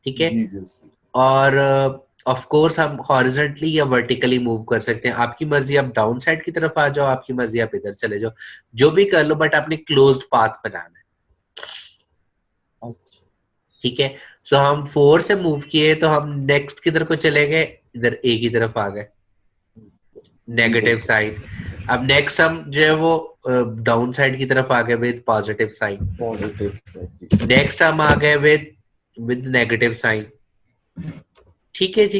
S1: ठीक है और ऑफ कोर्स हम हॉरिजॉन्टली या वर्टिकली मूव कर सकते हैं. आपकी मर्जी आप डाउन साइड की तरफ आ जाओ, आपकी मर्जी आप इधर चले जाओ, जो भी कर लो बट आपने क्लोज्ड पाथ बनाना है. ठीक है, सो हम 4 से मूव किए तो हम नेक्स्ट किधर को चले गए, इधर ए की तरफ आ गए,
S2: जी
S1: नेगेटिव
S2: बिल्कुल।
S1: साइड। अब नेक्स्ट हम जो है वो डाउन साइड की तरफ आ गए with positive sign.
S2: Positive side.
S1: Next हम आ गए विद नेगेटिव साइन। ठीक है जी।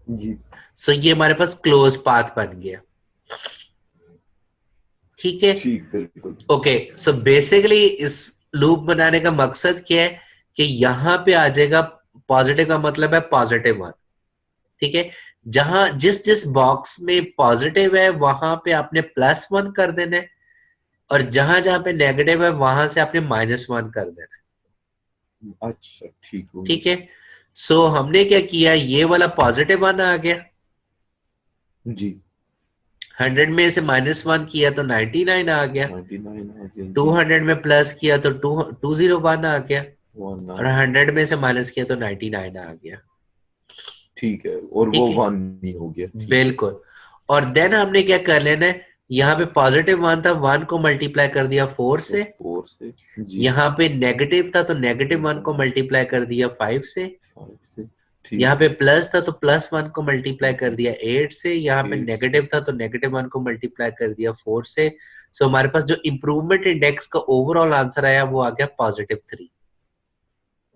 S2: जी
S1: सो ये हमारे पास क्लोज पाथ बन गया। ठीक है,
S2: ठीक बिल्कुल।
S1: ओके। सो बेसिकली इस लूप बनाने का मकसद क्या है कि यहां पे आ जाएगा, पॉजिटिव का मतलब है पॉजिटिव वन। ठीक है, जहां जिस जिस बॉक्स में पॉजिटिव है वहां पे आपने +1 कर देना है, और जहां जहां पे नेगेटिव है वहां से आपने -1 कर देना है।
S2: अच्छा ठीक हो
S1: ठीक
S2: गया।
S1: है, सो हमने क्या किया, ये वाला +1 आ गया,
S2: जी
S1: 100 में से -1 किया तो 99 आ गया,
S2: 99 आ गया जी।
S1: 200 में प्लस किया तो 201 आ गया,
S2: वन आ
S1: और
S2: गया।
S1: 100 में से माइनस किया तो 99 आ गया।
S2: ठीक है, और
S1: ठीक
S2: वो
S1: है,
S2: वन नहीं हो गया, ठीक है।
S1: बिल्कुल। और देन हमने क्या कर लेना है, यहाँ पे +1 था, 1 को मल्टीप्लाई कर दिया 4
S2: तो
S1: से।
S2: 4 से जी।
S1: यहाँ पे नेगेटिव था तो -1 को मल्टीप्लाई कर दिया 5 से।
S2: 5 से
S1: यहाँ
S2: ठीक
S1: पे
S2: है।
S1: प्लस था तो +1 को मल्टीप्लाई कर दिया 8 से। यहाँ पे
S2: 8 से
S1: नेगेटिव था तो -1 को मल्टीप्लाई कर दिया 4 से। सो हमारे पास जो इम्प्रूवमेंट इंडेक्स का ओवरऑल आंसर आया वो आ गया +3।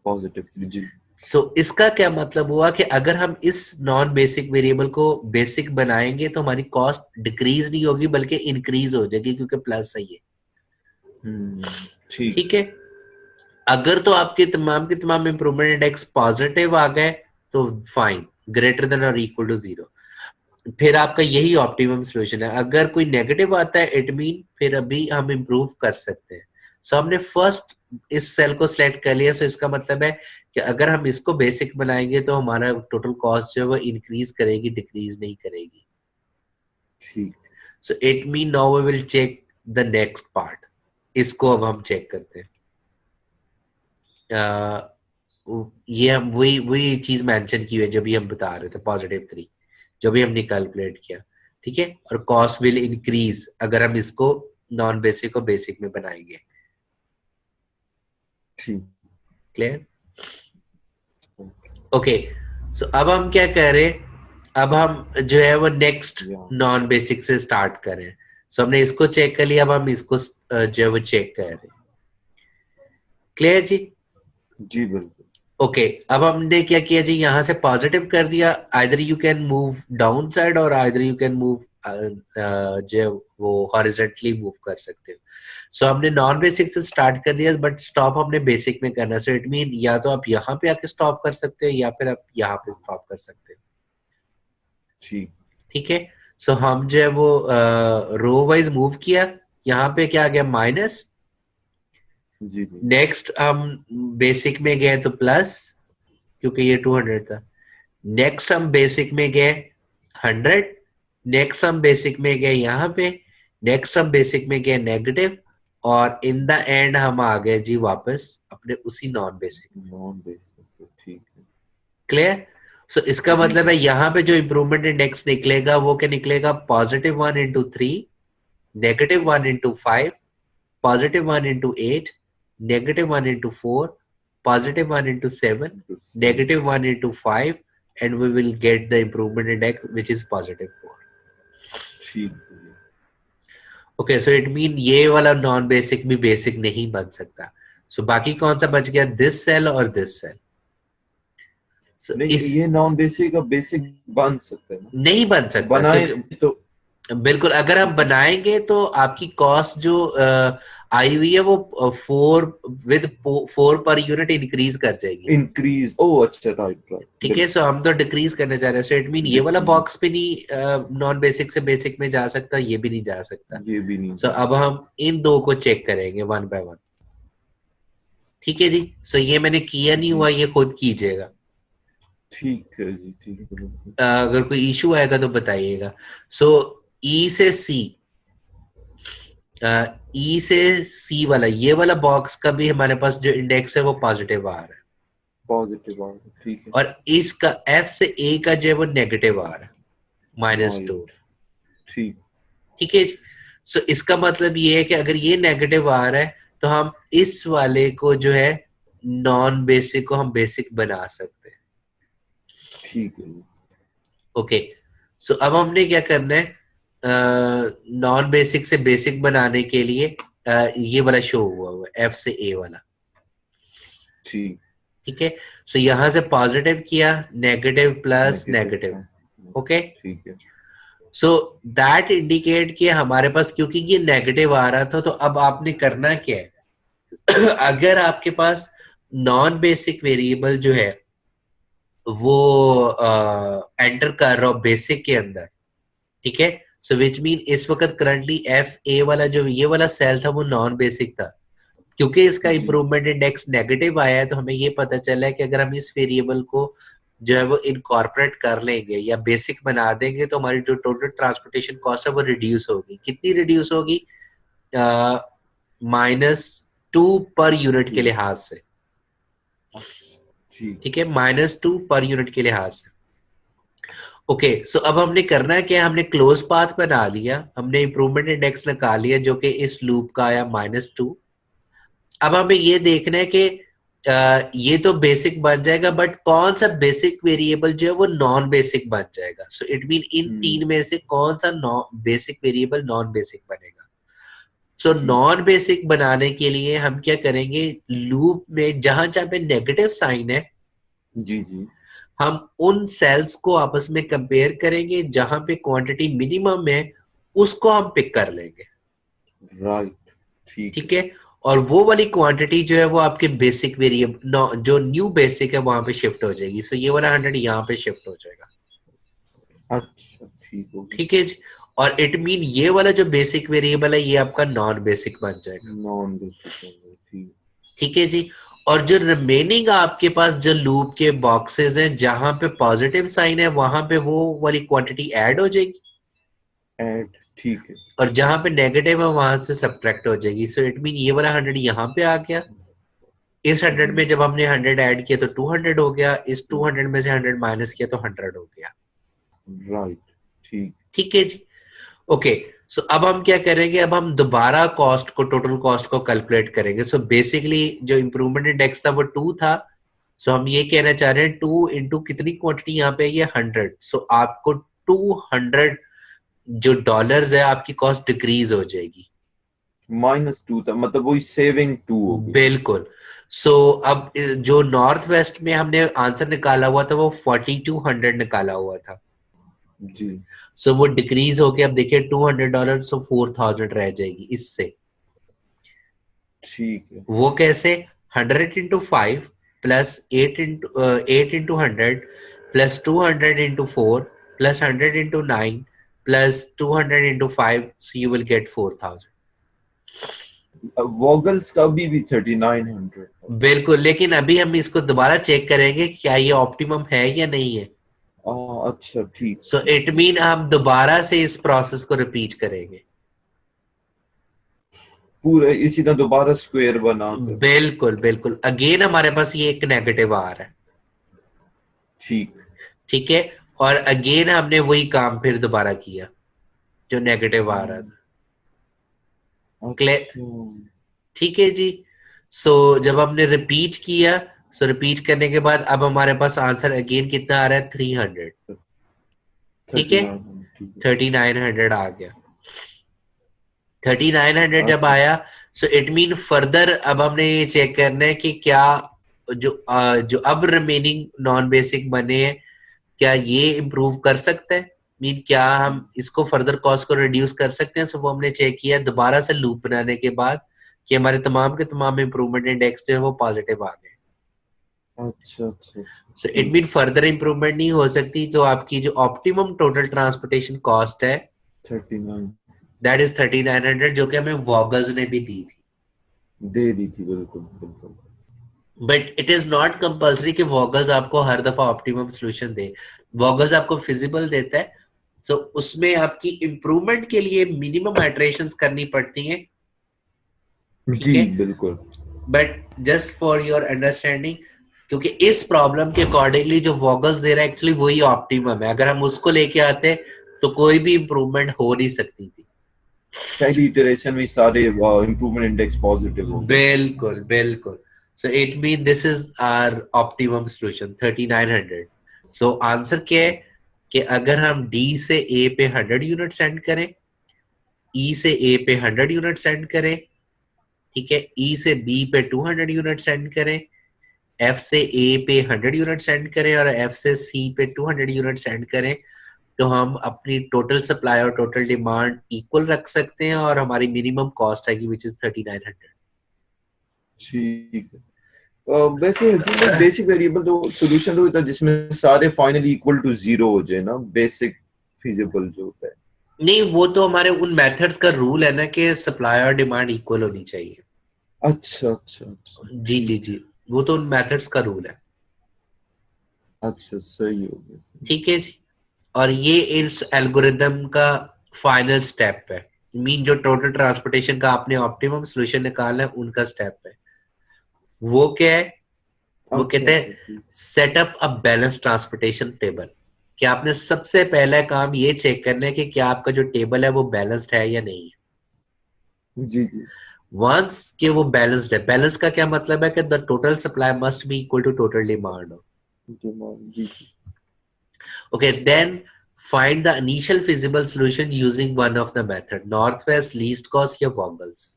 S2: पॉजिटिव जी।
S1: सो इसका क्या मतलब हुआ कि अगर हम इस नॉन बेसिक वेरिएबल को बेसिक बनाएंगे तो हमारी कॉस्ट डिक्रीज नहीं होगी बल्कि इंक्रीज हो जाएगी, क्योंकि प्लस सही है।
S2: ठीक।
S1: ठीक है, अगर तो आपके तमाम के तमाम इंप्रूवमेंट इंडेक्स पॉजिटिव आ गए तो फाइन, ग्रेटर देन और इक्वल टू 0, फिर आपका यही ऑप्टिमम सॉल्यूशन है। अगर कोई नेगेटिव आता है इट मीन फिर अभी हम इम्प्रूव कर सकते हैं। सो हमने फर्स्ट इस सेल को सिलेक्ट कर लिया, सो इसका मतलब है कि अगर हम इसको बेसिक बनाएंगे तो हमारा टोटल कॉस्ट जो है वो इंक्रीज करेगी, डिक्रीज नहीं करेगी।
S2: ठीक।
S1: So it mean now we will check the next part. इसको अब हम चेक करते हैं। ये हम वही वही चीज मेंशन की हुई है जो भी हम बता रहे थे, +3 जो भी हमने कैलकुलेट किया। ठीक है, और कॉस्ट विल इंक्रीज अगर हम इसको नॉन बेसिक को बेसिक में बनाएंगे।
S2: ठीक।
S1: क्लियर? ओके, सो अब हम क्या कर रहे हैं, अब हम जो है वो नेक्स्ट
S2: या
S1: नॉन बेसिक से स्टार्ट करें। सो हमने इसको चेक कर लिया, अब हम इसको जो है वो चेक कर रहे हैं। क्लियर जी?
S2: जी बिल्कुल।
S1: ओके, अब हमने क्या किया जी, यहां से पॉजिटिव कर दिया। Either you can move down side और आइदर यू कैन मूव जो वो हॉरिजॉन्टली मूव कर सकते हो। सो हमने नॉन बेसिक से स्टार्ट कर दिया बट स्टॉप हमने बेसिक में करना है। सो इट मीन या तो आप यहाँ पे आके स्टॉप कर सकते हो या फिर आप यहाँ पे स्टॉप कर सकते हो।
S2: ठीक।
S1: ठीक है, सो हम जो है वो रो वाइज मूव किया। यहाँ पे क्या आ गया, माइनस।
S2: जी जी।
S1: नेक्स्ट हम बेसिक में गए तो प्लस, क्योंकि ये 200 था। नेक्स्ट हम बेसिक में गए 100। नेक्स्ट हम बेसिक में गए यहाँ पे। नेक्स्ट हम बेसिक में गए नेगेटिव। और इन द एंड हम आ गए जी वापस अपने उसी नॉन बेसिक।
S2: नॉन बेसिक ठीक है।
S1: क्लियर? सो इसका
S2: जी
S1: मतलब है
S2: बिल्कुल।
S1: यहाँ पे जो इंप्रूवमेंट इंडेक्स निकलेगा वो क्या निकलेगा, +1 × 3, -1 × 5, +1 × 8, -1 × 4, +1 × 7, -1 × 5, and we will get the improvement index which is +4.
S2: ठीक है।
S1: Okay, so it mean ये वाला नॉन बेसिक भी बेसिक नहीं बन सकता। So बाकी कौन सा बच गया, दिस सेल और दिस सेल। So
S2: नहीं,
S1: इस
S2: ये नॉन बेसिक का बेसिक बन सकता है ना?
S1: नहीं बन सकता
S2: बनाए
S1: क्योंकि
S2: तो
S1: बिल्कुल अगर आप बनाएंगे तो आपकी कॉस्ट जो आई हुई है वो 4 पर यूनिट इंक्रीज कर जाएगी।
S2: इंक्रीज, ओ अच्छा, राइट राइट
S1: ठीक है, सो
S2: बिल्कुल।
S1: हम तो डिक्रीज करने जा रहे हैं। सो इट मीन ये वाला
S2: डिक्रीज,
S1: बॉक्स भी नहीं नॉन बेसिक से बेसिक में जा सकता, ये भी नहीं जा सकता।
S2: ये भी नहीं
S1: सो
S2: जा
S1: अब
S2: सकता।
S1: हम इन दो को चेक करेंगे वन बाय वन। ठीक है जी, सो ये मैंने किया नहीं
S2: जी
S1: हुआ, ये खुद कीजिएगा।
S2: ठीक है जी, ठीक है बिल्कुल।
S1: अगर कोई इशू आएगा तो बताइएगा। सो ई से सी, ई से सी वाला ये वाला बॉक्स का भी हमारे पास जो इंडेक्स है वो पॉजिटिव आ रहा है,
S2: पॉजिटिव आ गया, ठीक है।
S1: और इसका एफ से ए का जो है वो नेगेटिव आ रहा है, -2।
S2: राइट ठीक।
S1: ठीक है, सो इसका मतलब ये है कि अगर ये नेगेटिव आ रहा है तो हम इस वाले को जो है नॉन बेसिक को हम बेसिक बना सकते हैं।
S2: ठीक है।
S1: ओके, सो अब हमने क्या करना है, नॉन बेसिक से बेसिक बनाने के लिए ये वाला शो हुआ एफ से ए वाला।
S2: ठीक।
S1: ठीक है, सो यहां से पॉजिटिव किया, negative plus negative.
S2: Negative.
S1: Okay,
S2: ठीक है।
S1: सो दैट इंडिकेट कि हमारे पास, क्योंकि ये नेगेटिव आ रहा था, तो अब आपने करना क्या है अगर आपके पास नॉन बेसिक वेरिएबल जो है वो एंटर कर रहा हो बेसिक के अंदर, ठीक है, सो विच मीन इस वक्त करंटली एफ ए वाला जो ये वाला सेल था वो नॉन बेसिक था। क्योंकि इसका
S2: जी
S1: इंप्रूवमेंट इंडेक्स नेगेटिव आया है, तो हमें ये पता चला है कि अगर हम इस वेरिएबल को जो है वो इनकॉर्पोरेट कर लेंगे या बेसिक बना देंगे, तो हमारी जो टोटल ट्रांसपोर्टेशन कॉस्ट है वो रिड्यूस होगी। कितनी रिड्यूस होगी? -2 पर यूनिट के लिहाज से।
S2: ठीक।
S1: ठीक है, -2 पर यूनिट के लिहाज से। ओके, सो अब हमने करना क्या, हमने क्लोज पाथ बना लिया, हमने इंप्रूवमेंट इंडेक्स निकाल लिया जो कि इस लूप का आया -2। अब हमें ये देखना है कि ये तो बेसिक बन जाएगा, बट कौन सा बेसिक वेरिएबल जो है वो नॉन बेसिक बन जाएगा। सो इट मीन इन तीन में से कौन सा बेसिक वेरिएबल नॉन बेसिक बनेगा। सो नॉन बेसिक बनाने के लिए हम क्या करेंगे, लूप में जहां जहां पे नेगेटिव साइन है,
S2: जी जी,
S1: हम उन सेल्स को आपस में कंपेयर करेंगे, जहां पे क्वांटिटी मिनिमम है उसको हम पिक कर लेंगे।
S2: राइट। ठीक
S1: ठीक है, और वो वाली क्वांटिटी जो है वो आपके बेसिक वेरिएबल जो न्यू बेसिक है वहां पे शिफ्ट हो जाएगी। सो ये वाला 100 यहाँ पे शिफ्ट हो जाएगा।
S2: अच्छा, ठीक हो गया।
S1: ठीक है जी, और इट मीन ये वाला जो बेसिक वेरिएबल है ये आपका नॉन बेसिक बन जाएगा।
S2: Non basic. ठीक।
S1: ठीक है जी, और जो रिमेनिंग आपके पास जो लूप के बॉक्सेस हैं जहां पे पॉजिटिव साइन है वहां पे वो वाली क्वांटिटी ऐड हो जाएगी,
S2: ऐड। ठीक है।
S1: और जहां पे नेगेटिव है वहां से सब्ट्रैक्ट हो जाएगी। सो इट मीन ये वाला 100 यहाँ पे आ गया, इस 100 में जब हमने 100 ऐड किया तो 200 हो गया, इस 200 में से 100 माइनस किया तो 100 हो गया।
S2: राइट। ठीक।
S1: ठीक है जी, ओके, सो अब हम क्या करेंगे, अब हम दोबारा कॉस्ट को, टोटल कॉस्ट को कैलकुलेट करेंगे। सो बेसिकली जो इंप्रूवमेंट इंडेक्स था वो 2 था, सो हम ये कहना चाह रहे हैं 2 इंटू कितनी क्वांटिटी यहाँ पे, ये 100। सो आपको 200 जो डॉलर्स है आपकी कॉस्ट डिक्रीज हो जाएगी।
S2: -2 था, मतलब वही सेविंग 2 हो गई।
S1: बिल्कुल। सो अब जो नॉर्थ वेस्ट में हमने आंसर निकाला हुआ था वो 4200 निकाला हुआ था।
S2: जी।
S1: सो वो डिक्रीज होके अब देखिए $200, सो 4000 रह जाएगी इससे।
S2: ठीक है।
S1: वो कैसे, 100 into 5 plus 8 into 100 plus 200 into 4 plus 100 into 9 plus 200 into 5, so you will get 4000।
S2: Vogel's का भी 3900।
S1: बिल्कुल, लेकिन अभी हम इसको दोबारा चेक करेंगे कि क्या ये ऑप्टिमम है या नहीं है।
S2: अच्छा, ठीक।
S1: सो इट मीन हम दोबारा से इस प्रोसेस को रिपीट करेंगे,
S2: पूरे इसी तरह दोबारा स्क्वायर बना कर।
S1: बिल्कुल बिल्कुल। अगेन हमारे पास ये एक नेगेटिव आ रहा है।
S2: ठीक।
S1: ठीक है, और अगेन हमने वही काम फिर दोबारा किया जो नेगेटिव आ रहा था।
S2: अच्छा।
S1: ठीक है जी, सो जब हमने रिपीट किया, सो रिपीट करने के बाद अब हमारे पास आंसर अगेन कितना आ रहा है, 300। ठीक है, 3900 आ गया। 3900 जब
S2: अच्छा।
S1: आया, सो इट मीन फर्दर अब हमने ये चेक करना है कि क्या जो अब रिमेनिंग नॉन बेसिक बने हैं क्या ये इम्प्रूव कर सकते हैं, मीन क्या हम इसको फर्दर कॉस्ट को रिड्यूस कर सकते हैं। सो वो हमने चेक किया दोबारा से लूप बनाने के बाद कि हमारे तमाम के तमाम इम्प्रूवमेंट इंडेक्स जो है वो पॉजिटिव आ गए।
S2: अच्छा अच्छा।
S1: सो इट मीन फर्दर इम्प्रूवमेंट नहीं हो सकती, जो आपकी जो ऑप्टिमम टोटल ट्रांसपोर्टेशन कॉस्ट है
S2: 39
S1: दैट इज 3900, जो कि हमें वॉगल्स ने भी दी थी।
S2: दे दी थी, बिल्कुल बिल्कुल।
S1: But it is not compulsory कि वॉगल्स आपको हर दफा ऑप्टिमम सोल्यूशन दे। वॉगल्स आपको फिजिबल देता है, तो उसमें आपकी इंप्रूवमेंट के लिए मिनिमम आइटरेशंस करनी पड़ती हैं। ठीक
S2: जी
S1: है,
S2: बिल्कुल।
S1: But just for your understanding, क्योंकि इस प्रॉब्लम के अकॉर्डिंगली जो वॉगल्स दे रहा है एक्चुअली वही ऑप्टिमम है। अगर हम उसको लेके आते तो कोई भी इंप्रूवमेंट हो नहीं सकती थी।
S2: पहली इटरेशन में सारे इंप्रूवमेंट इंडेक्स पॉजिटिव हो गए।
S1: बिल्कुल बिल्कुल। So it means this is our optimum solution 3900. So answer क्या है कि अगर हम D से A पे 100 यूनिट सेंड करें, E से A पे 100 यूनिट सेंड करें, ठीक है, E से B पे 200 यूनिट सेंड करें, F से A पे 100 यूनिट सेंड करें और F से C पे 200 यूनिट सेंड करें, तो हम अपनी टोटल सप्लाई और टोटल डिमांड इक्वल रख सकते हैं और हमारी मिनिमम कॉस्ट आएगी विच इज 3900।
S2: ठीक है। वैसे हकीकत बेसिक वेरिएबल तो सॉल्यूशन तो होता है जिसमें सारे फाइनली इक्वल टू 0 हो जाए ना, बेसिक फिजिबल जो होता है।
S1: नहीं, वो तो हमारे उन मेथड्स का रूल है ना कि सप्लाई और डिमांड इक्वल होनी चाहिए।
S2: अच्छा अच्छा अच्छा,
S1: जी जी जी, वो तो उन मेथड्स का रूल है।
S2: अच्छा सही हो गया।
S1: ठीक है जी, और ये इस एल्गोरिदम का फाइनल स्टेप है, मीन जो टोटल ट्रांसपोर्टेशन का आपने ऑप्टिमम सॉल्यूशन निकालना है उनका स्टेप है। वो क्या है? वो
S2: अच्छा
S1: कहते
S2: अच्छा
S1: हैं
S2: ठीक।
S1: Setup a balance transportation table. कि आपने सबसे पहला काम ये चेक करना है कि क्या आपका जो टेबल है वो बैलेंस्ड है या नहीं।
S2: जी जी
S1: वंस कि वो बैलेंस्ड है, बैलेंस का क्या मतलब है कि the total supply must be equal to total demand.
S2: जी जी,
S1: okay, then find the initial feasible solution using one of the method, northwest, least cost या वॉगल्स।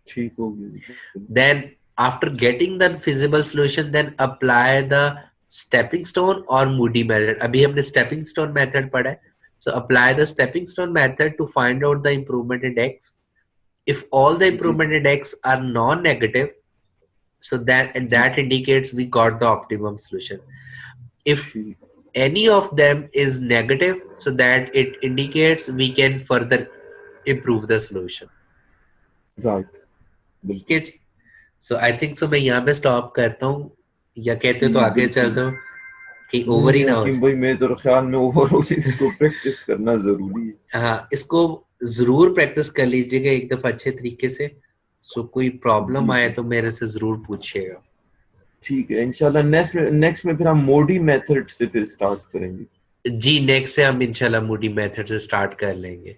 S2: ठीक हो गया।
S1: then after getting the feasible solution then apply the stepping stone or moody method। अभी हमने stepping stone method पढ़ा है, so apply the stepping stone method to find out the improvement index। if all the
S2: जी
S1: improvement index are non-negative, so
S2: जी
S1: that indicates we got the optimum solution। if
S2: ठीक,
S1: any of them is negative, so that it indicates we can further improve the solution।
S2: Right,
S1: ठीक है
S2: बिल्कुल।
S1: जी, सो I think so मैं यहाँ पे stop करता हूँ, या कहते हो तो
S2: जी
S1: आगे
S2: बिल्कुल।
S1: चलता हूँ कि
S2: नहीं
S1: ओवर ही
S2: नहीं
S1: ना हो।
S2: हकीम भाई, मेरे तो ख्याल में ओवरऑल इसको प्रैक्टिस करना जरूरी है।
S1: हाँ, इसको जरूर प्रैक्टिस कर लीजिएगा एक दफा अच्छे तरीके से। सो कोई प्रॉब्लम
S2: जी
S1: आए
S2: जी
S1: तो मेरे से जरूर पूछिएगा।
S2: ठीक है, इंशाल्लाह नेक्स्ट में फिर हम मोडी मेथड से फिर स्टार्ट करेंगे।
S1: जी, नेक्स्ट से हम इंशाल्लाह मूडी मेथड से स्टार्ट कर लेंगे।